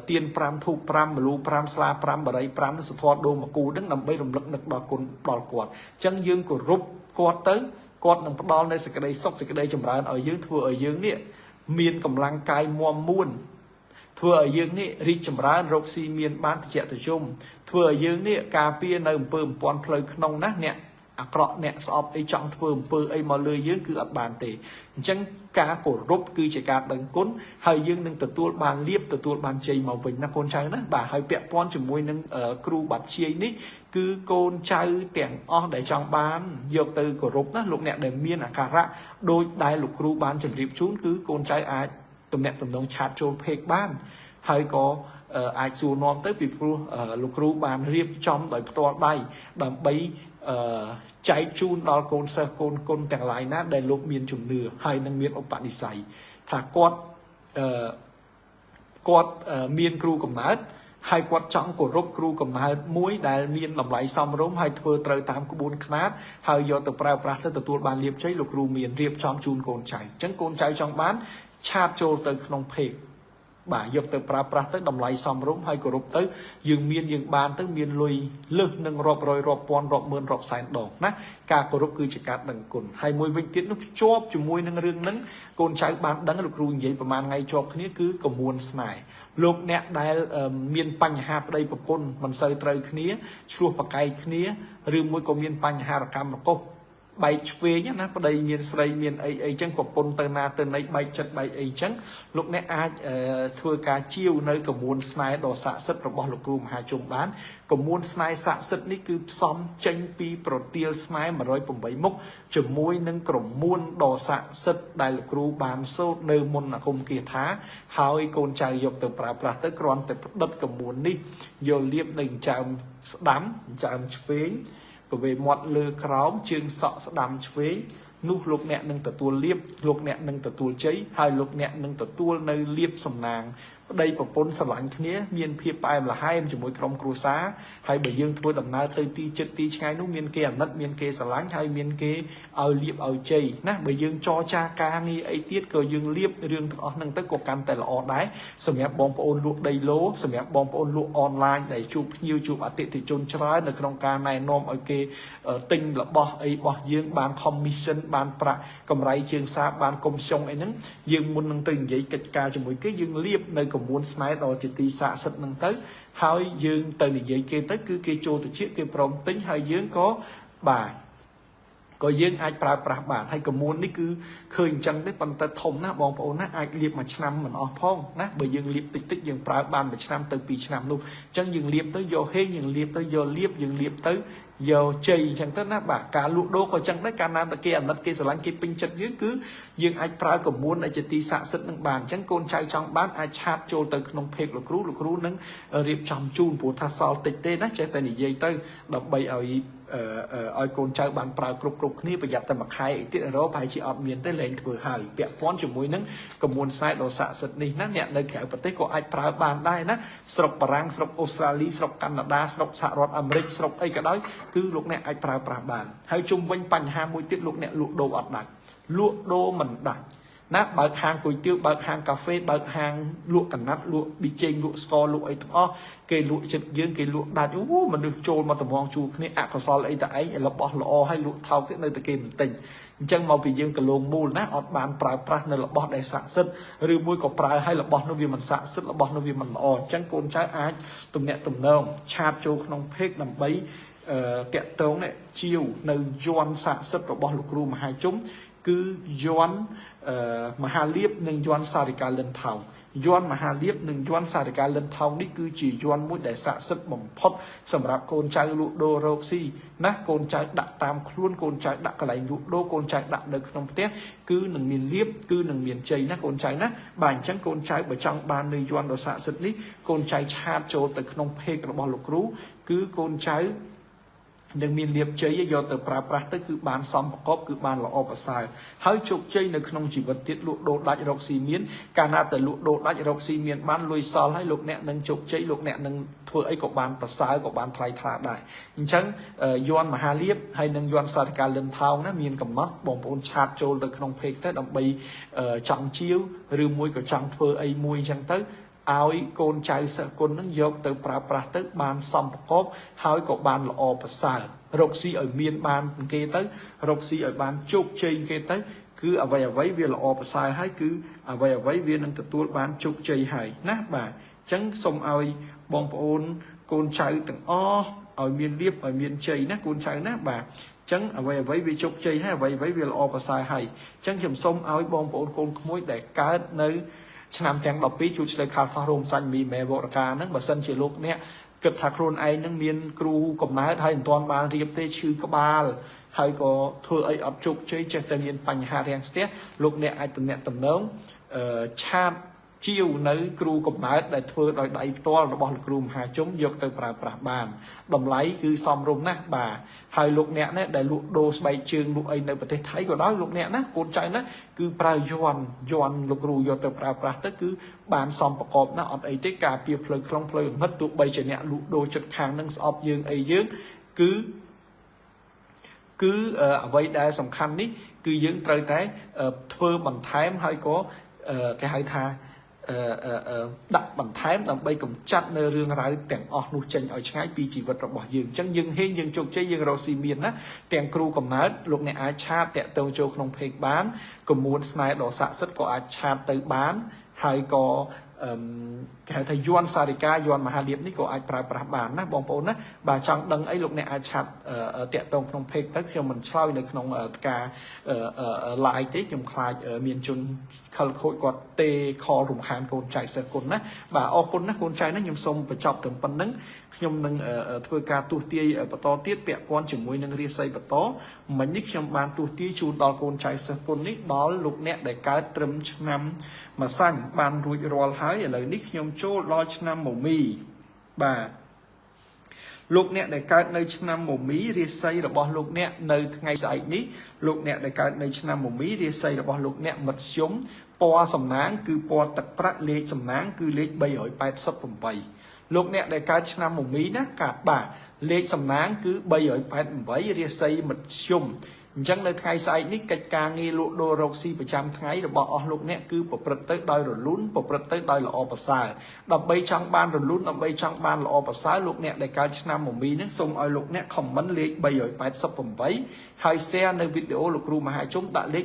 ទៀន5ធូប5មលូ5ស្លា5បរិយ5ទៅសធរដូមកគូនឹងដើម្បីរំលឹកនឹកដល់គុណដល់គាត់អញ្ចឹងយើងគោរពគាត់ទៅគាត់នឹងផ្ដល់នៅសេចក្តីសុខសេចក្តីចម្រើនឲ្យយើងធ្វើឲ្យយើងនេះមានកម្លាំងកាយមាំមួនធ្វើឲ្យយើងនេះរីកចម្រើនរកស៊ីមានបានតិចតិចធ្វើឲ្យយើងនេះការពារនៅអំពើអំព័ន្ធផ្លូវក្នុងណាអ្នកអាក្រក់អ្នកស្អប់អីចង់ធ្វើអំពើអីមកលើយើងគឺអត់បានទេអញ្ចឹងការគោរពគឺជាការដឹងគុណហើយយើងនឹងទទួលបានលៀបទទួលបានជ័យមកវិញណាកូនចៅណាបាទហើយពាក់ព័ន្ធជាមួយនឹងគ្រូបាត់ជាយនេះគឺកូនចៅទាំងអស់ដែលចង់បានយកទៅគោរពណាលោកអ្នកដែលមានអាការៈដូចដែលលោកគ្រូបានជម្រាបជូនគឺកូនចៅអាចទំនាក់ទំនងឆាតចូលពេកបានហើយក៏អាចសួរនាំទៅពីព្រោះលោកគ្រូបានរៀបចំដោយផ្ទាល់ដៃដើម្បីចែកជូនដល់កូនសិស្សកូនគុណទាំងឡាយណាដែលលោកមានជំនឿហើយនឹងមានឧបនិស្ស័យថាគាត់មានគ្រូកំណើតហើយគាត់ចង់គោរពគ្រូកំណើតមួយដែលមានតម្លៃសមរម្យហើយធ្វើត្រូវតាមក្បួនខ្នាតហើយយកទៅប្រើប្រាស់ទៅទទួលបានលាភជ័យលោកគ្រូមានរៀបចំជូនកូនចៅអញ្ចឹងកូនចៅចង់បានឆាតចូលទៅក្នុងเพจបាទយកទៅប្រើប្រាស់ទៅតម្លៃសមរម្យហើយគោរពទៅយើងមានយើងបានទៅមានលុយលើសនឹងរាប់រយរាប់ពាន់រាប់ម៉ឺនរាប់សែនដងណាការគោរពគឺជាការដឹងគុណហើយមួយវិញទៀតនោះភ្ជាប់ជាមួយនឹងរឿងហ្នឹងកូនចៅបានដឹងលោកគ្រូនិយាយប្រហែលថ្ងៃជាប់គ្នាគឺកមួនស្នេហ៍លោកអ្នកដែលមានបញ្ហាប្តីប្រពន្ធមិនសូវត្រូវគ្នាឆ្លោះប្រកែកគ្នាឬមួយក៏មានបញ្ហារកម្មរកុសបែកឆ្វេងណាប្តីមានស្រីមានអីចឹងប្រពន្ធទៅណាទៅណីបែកចិត្តបែកអីចឹងលោកអ្នកអាចធ្វើការជាវនៅកមួនស្នេហ៍ដ៏ស័ក្តិសិទ្ធិរបស់លោកគ្រូមហាជុំបានកមួនស្នេហ៍ស័ក្តិសិទ្ធិនេះគឺផ្សំចេញពីប្រទាលស្នេហ៍108មុខជាមួយនឹងក្រមួនដ៏ស័ក្តិសិទ្ធិដែលលោកគ្រូបានសូត្រនៅមុនអាគមគាថាហើយកូនចៅយកទៅប្រើប្រាស់ទៅគ្រាន់តែផ្ដិតកមួននេះយកលាបនៅចើមស្ដាំចើមឆ្វេងវេមាត់លើក្រោមជើងសក់ស្ដាំឆ្វេងនោះលោកអ្នកនឹងទទួលលាភលោកអ្នកនឹងទទួលជ័យហើយលោកអ្នកនឹងទទួលនៅលាភសំណាង đầy bậc pôn sờ lạnh kia miền phía bài là hai em chỉ mỗi trong cua xá hay bởi dương thôi đầm na tới ti chết ti ngay nó miền kia nđất miền kia sờ lạnh hay miền kia ở liệp ở chày nè bởi dương cho cha ca nghi ấy tiết cờ dương liệp riêng ở nâng tới cuộc can tại là ở đáy sầm nhẹ bom pôn luộc đầy lố sầm nhẹ bom pôn luộc online để chụp nhiều chụp ở tiệm thì chôn trái ở trong ca này nom ở kia tinh là bỏ ấy bỏ dương ban commission ban pra cầm rai trường xa ban công sông ấy nứng dương muốn nâng từng giấy kịch ca cho mỗi cái dương liệp nơi cùng muốn snipe đó chỉ ti xạ sật nâng tới hai dương từ này giấy kia tới cứ kia trôi từ chiếc kia prom tính hai dương có dương ai pra bản hay cầm muốn đi cứ khơi chân tới phần ta thông na bong bóng na ai liệp mà năm mình ở phong na bởi dương liệp tích dương pra bản mà năm từ pi năm luôn chân dương liệp tới vô hay dương liệp tới vô liệp dương liệp tới vô chày chẳng tới na bà cả lụa đô có chân tới cả nam ta kia đất kia sờ lạnh kia pin chân dưới cứ dương ai pra cầm muốn ai chỉ ti xạ sật nâng bàn chân côn trai trong bán ai chát trôi tới nông phê lục rú nâng riệp trầm chun của tha sao tịch tê na chạy tới này dây tới đập bay ở côn trai bàn pra cục ní bây giờ ta mặc hai tiết ở đó phải chỉ ọt miền tới lên vừa hài bẹt phón cho mũi nâng cầm muốn sai đồ xạ sật đi nát nhẹ nơi kẹo bật tới có ai pra bàn đây nát sọc Parang sọc Australia sọc Canada sọc xạ rọt Americ sọc ấy cả đó cứ lúc này ai pra bàn hay chung quanh pành hai mũi tiết lúc này lụa đồ ọt đặt lụa đô mình đặt nát bạc hàng cùi tiêu bạc hàng cà phê bạc hàng lụa cẩn nát lụa đi trên lụa score lụa ấy đó cây lụa chật dương cây lụa đạt mà được trôi mà tầm hoang chu này có so ấy tại ấy là bỏ lọ hay lụa thau cái nơi từ kia mình tình chân màu vì dương cả lồng mù nát ọt bàn pra nơi là bỏ đại xạ sứt rư mũi có pra hay là bỏ nó vì mình xạ sứt là bỏ nó vì mình lọ chân côn trái ai tụm nhẹ tụm nâu chát châu không phết nằm bấy kẹt tống này chiều nơi doan xạ sứt là bỏ lục ru mà hai chúng cứ doan mà hà liếp nâng doan sa cả lần thầu doan mà hà liếp nâng doan sa cả lần thầu đi cứ chỉ doan mũi để xạ sứt bầm phốt sầm rạp côn trai lụa đô roxy nát côn trai đặt tam luôn côn trai đặt cái này lụa đô côn trai đặt được trong tết cứ nâng miền liếp cứ nâng miền chây nát côn trai nát bàn trắng côn trai bởi trong ban nơi doan đồ xạ sứt đi côn trai chát trôi từ trong phê cái bò lục rú cứ côn trai đừng miền liệp chơi do từ pra tới cứ bàn xong cóp cứ bàn là ọp sai hơi chụp chơiនៅក្នុងជីវិតទៀតលក់ដូរដាច់រកស៊ីមានកាលណាតែលក់ដូរដាច់រកស៊ីមានបានលុយសល់ហើយលោកអ្នកនឹងជោគជ័យលោកអ្នកនឹងធ្វើអីក៏បានប្រសើរក៏បានថ្លៃថ្លាដែរអញ្ចឹងយ័ន្តមហាលៀបហើយនឹងយ័ន្តសាធិការលិនថោងណាមានកំណត់បងប្អូនឆាតចូលទៅក្នុង page ទៅដើម្បីចង់ជាវឬមួយក៏ចង់ធ្វើអីមួយអញ្ចឹងទៅឲ្យកូនចៅសិស្សគុណនឹងយកទៅប្រើប្រាស់ទៅបានសំប្រកបហើយក៏បានល្អប្រសើររកស៊ីឲ្យមានបានគេទៅរកស៊ីឲ្យបានជោគជ័យគេទៅគឺអ្វីវាល្អប្រសើរហើយគឺអ្វីវានឹងទទួលបានជោគជ័យហើយណាបាទអញ្ចឹងសូមឲ្យបងប្អូនកូនចៅទាំងអស់ឲ្យមានលៀបឲ្យមានជ័យណាកូនចៅណាបាទអញ្ចឹងអ្វីវាជោគជ័យហើយអ្វីវាល្អប្រសើរហើយអញ្ចឹងខ្ញុំសូមឲ្យបងប្អូនកូនក្មួយដែលកើតនៅឆ្នាំទាំង12ជួយឆ្លើយខាលថោះរោមសាច់មីមេវរកាហ្នឹងបើសិនជាលោកអ្នកគិតថាខ្លួនឯងនឹងមានគ្រូកំណើតហើយមិនទាន់បានរៀបទេឈឺក្បាលហើយក៏ធ្វើអីអត់ជោគជ័យចេះតែមានបញ្ហារាំងស្ទះលោកអ្នកអាចតំណែងឆាតជាវនៅគ្រូកំណើតដែលធ្វើដោយដៃផ្ទាល់របស់លោកគ្រូមហាជុំយកទៅប្រើប្រាស់បានតម្លៃគឺសមរម្យណាស់បាទហើយលោកអ្នកណាដែលលក់ដូរស្បែកជើងលក់អីនៅប្រទេសថៃក៏ដោយលោកអ្នកណាកូនចៅណាគឺប្រើយ័ន្តលោកគ្រូយកទៅប្រើប្រាស់ទៅគឺបានសមប្រកបណាស់អត់អីទេការពារផ្លូវខ្លងផ្លូវងឹតទោះបីជាអ្នកលក់ដូរចិត្តខាងនឹងស្អប់យើងអីយើងគឺអ្វីដែលសំខាន់នេះគឺយើងត្រូវតែធ្វើបន្ថែមហើយក៏គេហៅថាដាក់បន្ថែមដើម្បីកម្ចាត់នៅរឿងរ៉ាវទាំងអស់នោះចេញឲ្យឆ្ងាយពីជីវិតរបស់យើងអញ្ចឹងយើងហេងយើងជោគជ័យយើងរកស៊ីមានណាទាំងគ្រូកំណើតលោកអ្នកអាចឆាតតាក់ទងចូលក្នុង page បានកម្មួនស្នេហ៍ដ៏ស័ក្តិសិទ្ធិក៏អាចឆាតទៅបានហើយក៏គេហៅថាយ័ន្តសារិកាយ័ន្តមហាលៀបនេះក៏អាចប្រើប្រាស់បានណាបងប្អូនណាបាទចង់ដឹងអីលោកអ្នកអាចឆាតតាក់ទងក្នុង page ទៅខ្ញុំមិនឆ្លើយនៅក្នុងការ live ទេខ្ញុំខ្លាចមានជនខលខូចគាត់ទេខលរំខានកូនចៅសិស្សគុណណាបាទអរគុណណាកូនចៅណាខ្ញុំសូមបញ្ចប់ត្រឹមប៉ុណ្្នឹងខ្ញុំនឹងធ្វើការទស្សន៍ទាយបន្តទៀតពាក់ព័ន្ធជាមួយនឹងរាសីបន្តមិញនេះខ្ញុំបានទស្សន៍ទាយជូនដល់កូនចៅសិស្សគុណនេះដល់លោកអ្នកដែលកើតត្រឹមឆ្នាំម្សាញ់បានរួចរាល់ហើយឥឡូវនេះខ្ញុំចូលដល់ឆ្នាំមមីបាទលោកអ្នកដែលកើតនៅឆ្នាំមមីរាសីរបស់លោកអ្នកនៅថ្ងៃស្អែកនេះលោកអ្នកដែលកើតនៅឆ្នាំមមីរាសីរបស់លោកអ្នកមធ្យមព ពណ៌សំណាងគឺពណ៌ទឹកប្រាក់លេខសំណាងគឺលេខ388លោកអ្នកដែលកើតឆ្នាំមមីណាកាបាទលេខសំណាងគឺ388រាសីមធ្យមអញ្ចឹងនៅថ្ងៃស្អែកនេះកិច្ចការងារលក់ដូររកស៊ីប្រចាំថ្ងៃរបស់អស់លោកអ្នកគឺប្រព្រឹត្តទៅដោយរលូនប្រព្រឹត្តទៅដោយល្អប្រសើរដើម្បីចង់បានរលូនដើម្បីចង់បានល្អប្រសើរលោកអ្នកដែលកើតឆ្នាំមមីនេះសូមឲ្យលោកអ្នក comment លេខ388ហើយ share នៅវីដេអូលោកគ្រូមហាជុំដាក់លេខ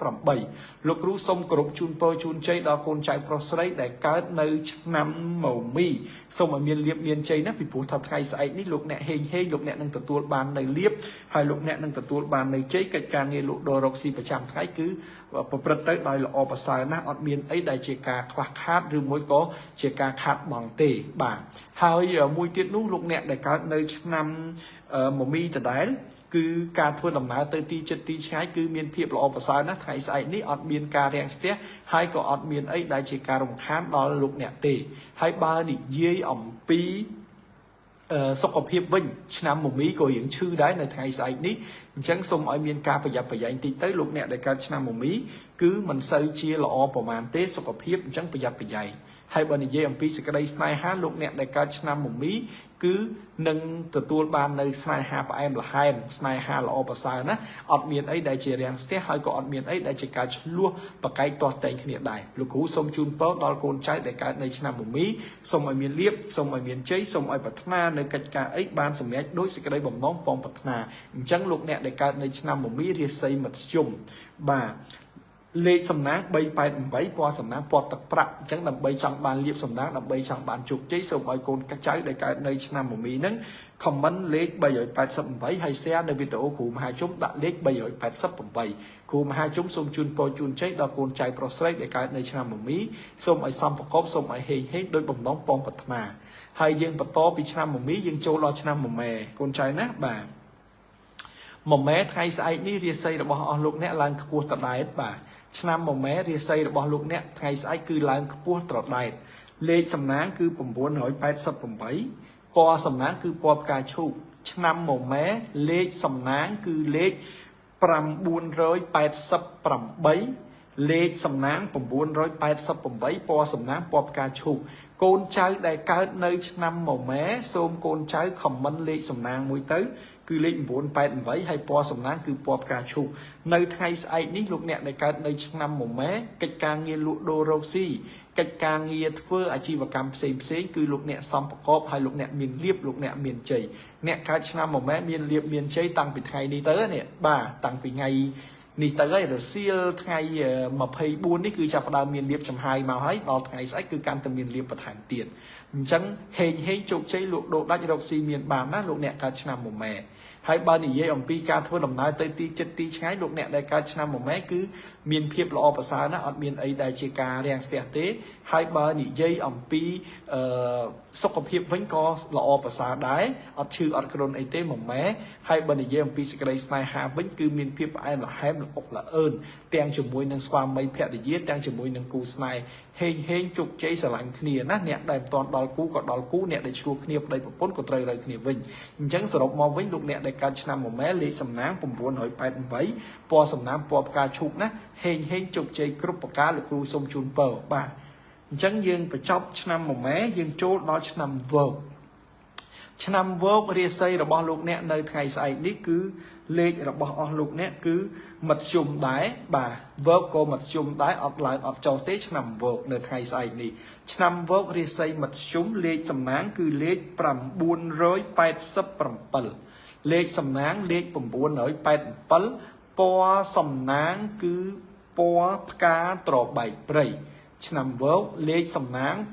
388លោកគ្រូសូមគោរពជូនពរជូនជ័យដល់កូនចៅប្រុសស្រីដែលកើតនៅឆ្នាំមមីសូមឲ្យមានលៀបមានជ័យណាពីព្រោះថាថ្ងៃស្អែកនេះលោកអ្នកហេងលោកអ្នកនឹងទទួលបាននៅលៀបហើយលោកអ្នកនឹងទទួលបាននៅជ័យកិច្ចការងារលក់ដូររកស៊ីប្រចាំថ្ងៃគឺប្រព្រឹត្តទៅដោយល្អប្រសើរណាស់អត់មានអីដែលជាការខ្វះខាតឬមួយក៏ជាការខាតបង់ទេបាទហើយមួយទៀតនោះលោកអ្នកដែលកើតនៅឆ្នាំមមីដដែលគឺការធ្វើដំណើរទៅទីចិត្តទីឆ្ងាយគឺមានភាពល្អប្រសើរណាស់ថ្ងៃស្អែកនេះអត់មានការរាំងស្ទះហើយក៏អត់មានអីដែលជាការរំខានដល់លោកអ្នកទេហើយបើនិយាយអំពីសុខភាពវិញឆ្នាំមមីក៏រៀងឈឺដែរនៅថ្ងៃស្អែកនេះអញ្ចឹងសូមឲ្យមានការប្រយ័ត្នប្រយែងតិចទៅលោកអ្នកដែលកើតឆ្នាំមមីគឺមិនសូវជាល្អប្រហែលទេសុខភាពអញ្ចឹងប្រយ័ត្នប្រយែងហើយបើនិយាយអំពីសេចក្តីស្នេហាលោកអ្នកដែលកើតឆ្នាំមមីគឺនឹងទទួលបាននៅស្នេហាផ្អែមល្ហែមស្នេហាល្អប្រសើរណាអត់មានអីដែលជារាំងស្ទះហើយក៏អត់មានអីដែលជាការឆ្លោះប្រកែកទាស់តែងគ្នាដែរលោកគ្រូសូមជូនពរដល់កូនចៅដែលកើតនៅឆ្នាំមមីសូមឲ្យមានលៀបសូមឲ្យមានជ័យសូមឲ្យប្រាថ្នានៅកិច្ចការអីបានសម្រេចដោយសេចក្តីបំណងពងប្រាថ្នាអញ្ចឹងលោកអ្នកដែលកើតនៅឆ្នាំមមីរាសីមធ្យមបាទលេខសំណាង388ពណ៌សំណាងពណ៌ទឹកប្រាក់អញ្ចឹងដើម្បីចង់បានលៀបសំណាងដើម្បីចង់បានជោគជ័យសូមឲ្យកូនចៅដែលកើតនៅឆ្នាំមមីហ្នឹង comment លេខ388ហើយ share នៅវីដេអូគ្រូមហាជុំដាក់លេខ388គ្រូមហាជុំសូមជូនពរជូនជ័យដល់កូនចៅប្រុសស្រីដែលកើតនៅឆ្នាំមមីសូមឲ្យសំប្រកបសូមឲ្យហេងដោយបំណងពងប្រាថ្នាហើយយើងបន្តពីឆ្នាំមមីយើងចូលដល់ឆ្នាំមមែកូនចៅណាបាទមមែថ្ងៃស្អែកនេះរាសីរបស់អស់លោកអ្នកឡើងខ្ពស់ត្រដែតបាទឆ្នាំមមែរាសីរបស់លោកអ្នកថ្ងៃស្អែកគឺឡើងខ្ពស់ត្រដែតលេខសំណាងគឺ988ពណ៌សំណាងគឺពណ៌ផ្កាឈូកឆ្នាំមមែលេខសំណាងគឺលេខ988លេខសំណាង988ពណ៌សំណាងពណ៌ផ្កាឈូកកូនចៅដែលកើតនៅឆ្នាំមមែសូមកូនចៅខមមិនលេខសំណាងមួយទៅគឺលេខ988ហើយពណ៌សំណាងគឺពណ៌ផ្កាឈូកនៅថ្ងៃស្អែកនេះលោកអ្នកដែលកើតនៅឆ្នាំមមែកិច្ចការងារលក់ដូររកស៊ីកិច្ចការងារធ្វើអាជីវកម្មផ្សេងគឺលោកអ្នកសំប្រកបហើយលោកអ្នកមានលៀបលោកអ្នកមានជ័យអ្នកកើតឆ្នាំមមែមានលៀបមានជ័យតាំងពីថ្ងៃនេះទៅនេះបាទតាំងពីថ្ងៃនេះទៅហើយរសៀលថ្ងៃ24នេះគឺចាប់ផ្ដើមមានលៀបចំហាយមកហើយដល់ថ្ងៃស្អែកគឺកាន់តែមានលៀបបន្ថែមទៀតអញ្ចឹងហេងជោគជ័យលក់ដូរដាច់រកស៊ីមានបានណាលោកអ្នកកើតឆ្នាំមមែហើយបើនិយាយអំពីការធ្វើដំណើរទៅទីចិត្តទីឆ្ងាយលោកអ្នកដែលកើតឆ្នាំមមែគឺមានភាពល្អប្រសើរណាស់អត់មានអីដែលជាការរាំងស្ទះទេហើយបើនិយាយអំពីសុខភាពវិញក៏ល្អប្រសើរដែរអត់ឈឺអត់គ្រុនអីទេមមែហើយបើនិយាយអំពីសេចក្តីស្នេហាវិញគឺមានភាពផ្អែមល្ហែមល្អក់ល្អឿនទាំងជាមួយនឹងស្វាមីភរិយាទាំងជាមួយនឹងគូស្នេហ៍ហេងជោគជ័យស្រឡាញ់គ្នាណាអ្នកដែលមិនទាន់ដល់គូក៏ដល់គូអ្នកដែលឆ្លោះគ្នាប្តីប្រពន្ធក៏ត្រូវគ្នាវិញអញ្ចឹងសរុបមកវិញលោកអ្នកដែលកើតឆ្នាំមមែលេខសំណាង988ពណ៌សំណាងពណ៌ផ្កាឈូកណាហេងជោគជ័យគ្រប់ប្រការលោកគ្រូសូមជូនពរបាទអញ្ចឹងយើងបញ្ចប់ឆ្នាំមមែយើងចូលដល់ឆ្នាំវោកឆ្នាំវោករាសីរបស់លោកអ្នកនៅថ្ងៃស្អែកនេះគឺលេខរបស់អស់លោកអ្នកគឺមធ្យមដែរបាទវោកក៏មធ្យមដែរអត់ឡើងអត់ចុះទេឆ្នាំវោកនៅថ្ងៃស្អែកនេះឆ្នាំវោករាសីមធ្យមលេខសំណាងគឺលេខ987លេខសំណាងលេខ987ពណ៌សំណាងគឺពណ៌ផ្កាត្របែកព្រៃឆ្នាំវោកលេខសំណាង987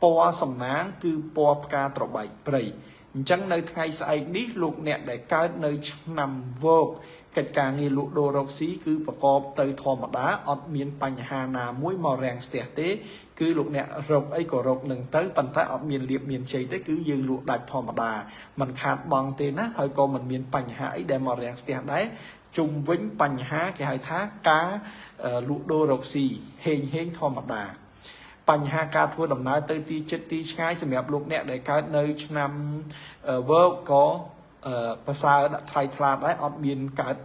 ពណ៌សំណាងគឺពណ៌ផ្កាត្របែកព្រៃអញ្ចឹងនៅថ្ងៃស្អែកនេះលោកអ្នកដែលកើតនៅឆ្នាំវោកកិច្ចការងារលក់ដូររកស៊ីគឺប្រកបទៅធម្មតាអត់មានបញ្ហាណាមួយមករាំងស្ទះទេគឺលោកអ្នករកអីក៏រកនឹងទៅប៉ុន្តែអត់មានលៀបមានជ័យទេគឺយើងលក់ដាច់ធម្មតាมันខាតបង់ទេណាហើយក៏មិនមានបញ្ហាអីដែលមករាំងស្ទះដែរជុំវិញបញ្ហាគេហៅថាការលក់ដូររកស៊ីហេងធម្មតាបញ្ហាការធ្វើដំណើរទៅទីចិត្តទីឆ្ងាយសម្រាប់លោកអ្នកដែលកើតនៅឆ្នាំវើក៏ប្រសើរដាក់ថ្លៃថ្លាដែរអត់មានកើត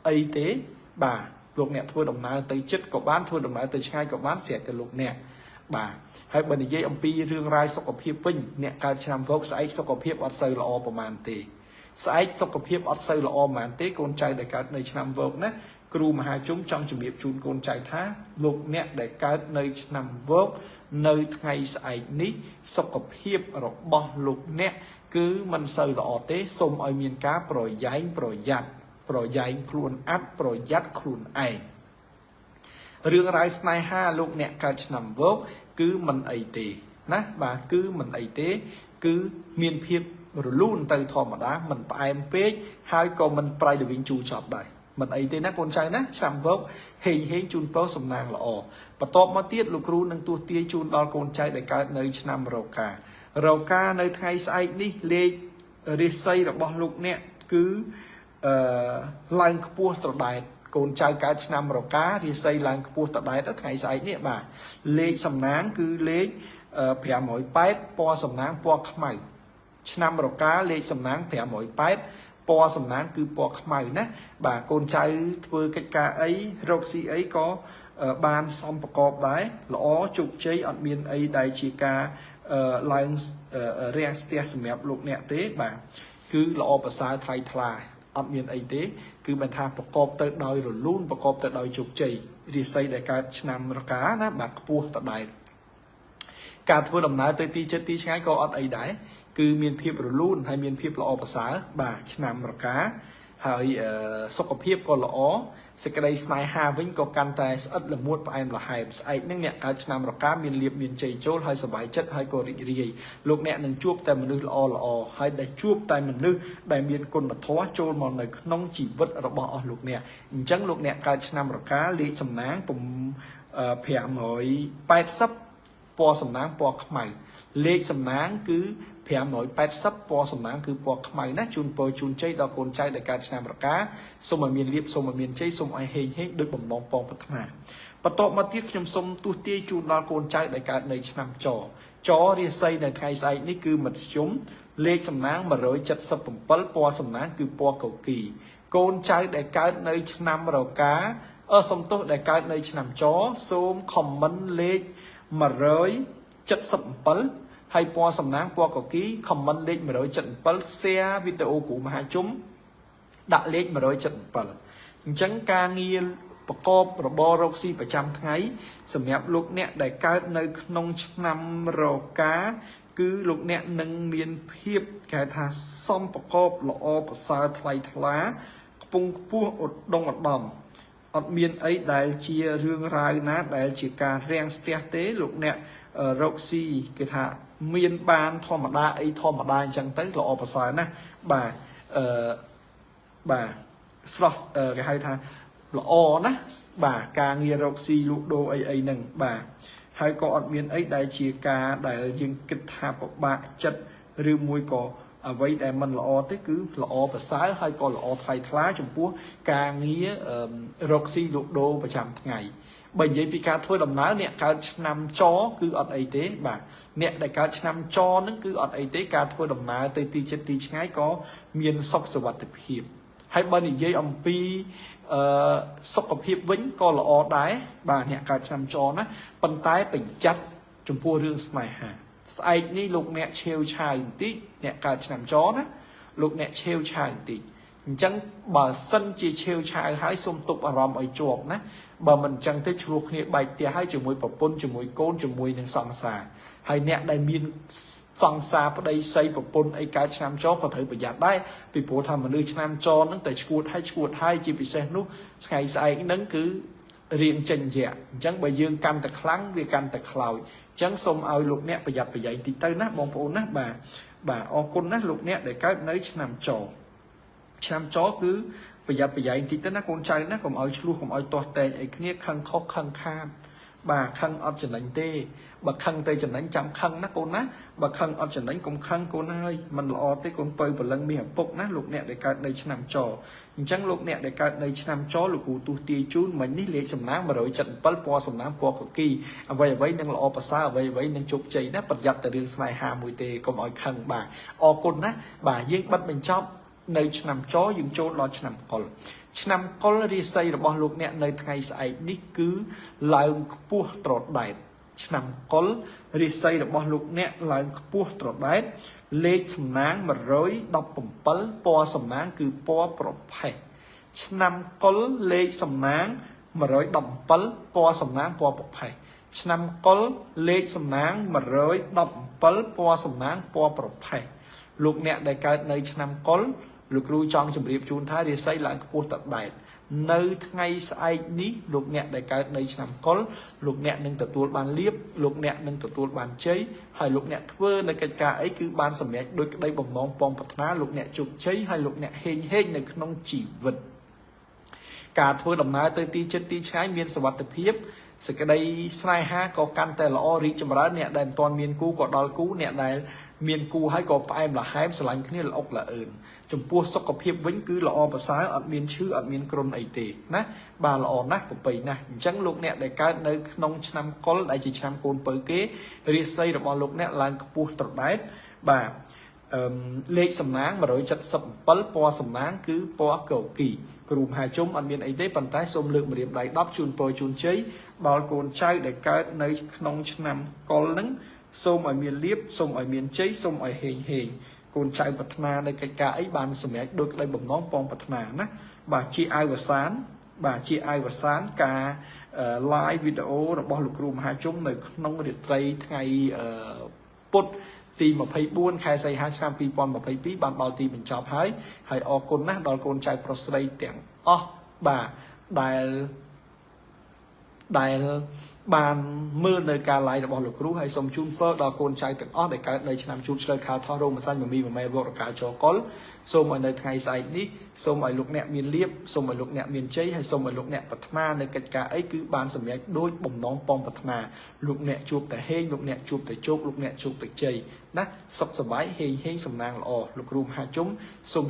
អីទេ bà lúc nè thua đồng nào tới chết của bán thua đồng nào tới ngay của bán sẽ từ lúc nè bà hay bên này dây ông pi rương rai sọc cọp hiệp vinh nè cao trăm vốc sai sọc cọp hiệp ọt sơi lọประมาณตีsai sọc cọp hiệp ọt sơi lọ mà tế con trai đại caoในtrăm vốc nèครูมหาจุ้มtrong chuẩn bị chun con trai thá lúc nè đại caoในtrăm vốc nơi ngày sai ní sọc cọp hiệp rồi bỏ lúc nè cứ mình sơi lọ tế xôm ở miền cá rồi giấy rồi giặt rồi giấy khuôn áp rồi dắt khuôn ai rương rai snai ha lúc nè cao trăm vốc cứ mình ấy tế nè bà cứ mình ấy tế cứ miền phiếp rồi luôn từ thò mà đá mình phải em phê hai con mình phải được viên chu chọt đây mình ấy tế nè con trai nè xăm vốc hình hình chun bó sầm nàng là ồ và top mà tiết lục ru nâng tu tia chun đo con trai để cả nơi năm rau ca nơi thay sai đi lê đi xây rồi bỏ lục nè cứ lang cua tọt đại con trai cả năm rau cá thì xây lang cua tọt đại đó thay sai nè bà lê sầm náng cứ lê bẻ mỗi pét po sầm náng po khmai năm rau cá lê sầm náng bẻ mỗi pét po sầm náng cứ po khmai nè bà con trai vừa cái ca ấy roxy ấy có ban xongประกอบđấy lõ chụp chơi ở miền ấy đại chỉ ca lang riêng stia sầm mẹp lục nè tế bà cứ lõภาษาไทยทลายở miền ấy tế cứ bên thang ประกอบ tới đòi rồi luôn ประกอบ tới đòi chụp chơi đi xây đại ca năm rau cá nè bà cua tới đạiการធ្វើដំណើរទៅទីចិត្តទីឆ្ងាយក៏អត់អីដែរគឺមានភាពរលូនហើយមានភាពល្អប្រសើរបាទឆ្នាំរកាហើយសុខភាពក៏ល្អសេចក្តីស្នេហាវិញក៏កាន់តែស្អិតល្មួតផ្អែមល្ហែមស្អែកនឹងអ្នកកើតឆ្នាំរកាមានលៀបមានជ័យចូលហើយសប្បាយចិត្តហើយក៏រីករាយលោកអ្នកនឹងជួបតែមនុស្សល្អហើយដែលជួបតែមនុស្សដែលមានគុណធម៌ចូលមកនៅក្នុងជីវិតរបស់អស់លោកអ្នកអញ្ចឹងលោកអ្នកកើតឆ្នាំរកាលេខសំណាង580ពណ៌សំណាងពណ៌ខ្មៅលេខសំណាងគឺ580ពណ៌សំណាងគឺពណ៌ខ្មៅណាជូនពរជូនជ័យដល់កូនចៅដែលកើតឆ្នាំរកាសូមឲ្យមានលៀបសូមឲ្យមានជ័យសូមឲ្យហេងហេងដោយបំណងពងប្រាថ្នាបន្តមកទៀតខ្ញុំសូមទស្សទាយជូនដល់កូនចៅដែលកើតនៅឆ្នាំចរាសីនៅថ្ងៃស្អែកនេះគឺមធ្យមលេខសំណាង177ពណ៌សំណាងគឺពណ៌កៅគីកូនចៅដែលកើតនៅឆ្នាំរកាសំទោសដែលកើតនៅឆ្នាំចសូមខមមិនលេខ177ហើយពណ៌សំណាងពណ៌កគីខមមិនលេខ177 share វីដេអូគ្រូមហាជុំដាក់លេខ177អញ្ចឹងការងារប្រកបរបររកស៊ីប្រចាំថ្ងៃសម្រាប់លោកអ្នកដែលកើតនៅក្នុងឆ្នាំរកាគឺលោកអ្នកនឹងមានភាពគេថាសំប្រកបល្អប្រសើរថ្លៃថ្លាខ្ពង់ខ្ពស់ឧត្តមឧត្តមអត់មានអីដែលជារឿងរ៉ាវណាដែលជាការរាំងស្ទះទេលោកអ្នករកស៊ីគេថាមានបានធម្មតាអីធម្មតាអញ្ចឹងទៅល្អប្រសើរណាស់បាទបាទស្រស់គេហៅថាល្អណាស់បាទការងាររកស៊ីលក់ដូរអីហ្នឹងបាទហើយក៏អត់មានអីដែលជាការដែលយើងគិតថាពិបាកចិត្តឬមួយក៏អ្វីដែលមិនល្អទេគឺល្អប្រសើរហើយក៏ល្អថ្លៃថ្លាចំពោះការងាររកស៊ីលក់ដូរប្រចាំថ្ងៃបើនិយាយពីការធ្វើដំណើរអ្នកកើតឆ្នាំចគឺអត់អីទេបាទអ្នកដែលកើតឆ្នាំចហ្នឹងគឺអត់អីទេការធ្វើដំណើរទៅទីចិត្តទីឆ្ងាយក៏មានសុខសុវត្ថិភាពហើយបើនិយាយអំពីសុខភាពវិញក៏ល្អដែរបាទអ្នកកើតឆ្នាំចណាប៉ុន្តែប្រយ័ត្នចំពោះរឿងស្នេហាស្អែកនេះលោកអ្នកឆេវឆាវបន្តិចអ្នកកើតឆ្នាំចណាលោកអ្នកឆេវឆាវបន្តិចអញ្ចឹងបើសិនជាឆេវឆាវហើយសូមទប់អារម្មណ៍ឲ្យជាប់ណាបើមិនអញ្ចឹងទេឆ្លោះគ្នាបែកផ្ទះហើយជាមួយប្រពន្ធជាមួយកូនជាមួយនឹងសង្សារហើយអ្នកដែលមានសង្សារប្តីស្រីប្រពន្ធអីកើតឆ្នាំចក៏ត្រូវប្រយ័ត្នដែរពីព្រោះថាមនុស្សឆ្នាំចហ្នឹងតែឈួតហើយជាពិសេសនោះថ្ងៃស្អែកហ្នឹងគឺរៀងចេញជាអញ្ចឹងបើយើងកាន់តែខ្លាំងវាកាន់តែខ្លោចអញ្ចឹងសូមឲ្យលោកអ្នកប្រយ័ត្នប្រយែងតិចទៅណាបងប្អូនណាបាទអរគុណណាលោកអ្នកដែលកើតនៅឆ្នាំចគឺប្រយ័ត្នប្រយែងតិចទៅណាកូនចៅណាកុំឲ្យឆ្លោះកុំឲ្យទាស់តែងអីគ្នាខឹងខុសខឹងខាតបាទខឹងអត់ចំណេញទេបើខឹងទៅចំណេញចាំខឹងណាកូនណាបើខឹងអត់ចំណេញកុំខឹងកូនហើយมันល្អទេកូនពៅព្រលឹងមានឪពុកណាលោកអ្នកដែលកើតនៅឆ្នាំចអញ្ចឹងលោកអ្នកដែលកើតនៅឆ្នាំចលោកគ្រូទស្សទាយជូនមិញនេះលេខសំណាង177ពណ៌សំណាងពណ៌កគីអ្វីនឹងល្អប្រសើរអ្វីនឹងជោគជ័យណាប្រយ័ត្នតែរឿងស្នេហាមួយទេកុំឲ្យខឹងបាទអរគុណណាបាទយើងបិទបញ្ចប់ nơi nằm chó dùng chốt lo nằm col đi xây là bao lúc nè nơi ngày sai đi cứ lại pua trọt đại nằm col đi xây là bao lúc nè lại pua trọt đạiเลขสำนักมาร้อยดอกปุ่มเปิลปอสำนักคือปอปลอดภัยนำกลเลขสำนักมาร้อยดอกเปิลปอสำนักปอปลอดภัยนำกลเลขสำนักมาร้อยดอกเปิลปอสำนักปอปลอดภัยลูกเนี่ยได้เกิดในนำกลลูกรู้จองจำเรียบจูนท้ายเรียใส่หลังกระปุกตัดได้ในไงสายนี้ลูกเนี่ยได้เกิดในนำกลลูกเนี่ยหนึ่งตัวบานเลียบลูกเนี่ยหนึ่งตัวบานเฉยให้ลูกเนี่ยเพื่อในกิจการไอ้คือบานสมัยโดยได้บ่มมองปองปัฒนาลูกเนี่ยจุกเฉยให้ลูกเนี่ยเฮงเฮงในขนมจีวิตการเพื่อดำน้ำเตยตีเช็ดตีใช้เมียนสวัสดิเพียบสกัดได้สไลฮะก่อการแต่ละอริจมรัตเนี่ยได้ตอนเมียนกูก่อดอลกูเนี่ยได้เมียนกูให้ก่อไปละหายสลายขึ้นนี่ละอกละเอิญจมพัวสกปรกวิ่งคือละอภาษาอัดเมียนชื่ออัดเมียนกรนไอตีนะบาละอนะปุ๊บไปนะจังลูกเนี่ยได้การในนองชนำกอลได้จีชนำโกนเปิดเก๋เรียใส่ระบอลูกเนี่ยลางกปูตรได้บาเลขสำนักมาโดยจัดสับปะปอสำนักคือปอเก่ากี่กลุ่มหาจมอันเมียนไอเด้ปันท้ายสมเลือกมาเรียบได้ดับจูนโปรจูนเฉยบอลโกนใช้ได้การในนองชนำกอลนั้นส้มไอเมียนเลียบส้มไอเมียนเฉยส้มไอเฮงเฮงโกนใช้ปัฒนาในกิจการไอ้บานสมัยโดยได้บ่มน้องปองปัฒนานะบาจีไอวสานบาจีไอวสานกาไลฟ์วิดีโอระบอลูกกลุ่มหาจมในน้องเรียนไตรไงปุ๊ดตีมาพายบ้วนใครใส่ฮาชามปีปอนมาพายปีบานบอลตีเป็นจอบหายออกคนนะดอลคนใจโปรสไลเตียงอ๋อบาได้บานมือในการไล่ระบอลูกรู้ให้สมจุนเปิดดอลคนใจตึงอ๋อในการในชนำจุนเฉลยข่าวทอรูมาสั้นมามีมาไม่บอกการโจกอลส้มในไงใส่นี้ส้มไอลูกเนี่ยมีเลียบส้มไอลูกเนี่ยมีเฉยให้ส้มไอลูกเนี่ยปัฒนาในกิจการไอ้คือบานสมัยโดยบ่มน้องปองปัฒนาลูกเนี่ยจูบแต่เฮงลูกเนี่ยจูบแต่โจกลูกเนี่ยจูบแต่เจยนะสับสบายเฮงสำนางละอลูกรูมหาจุ้มส้ม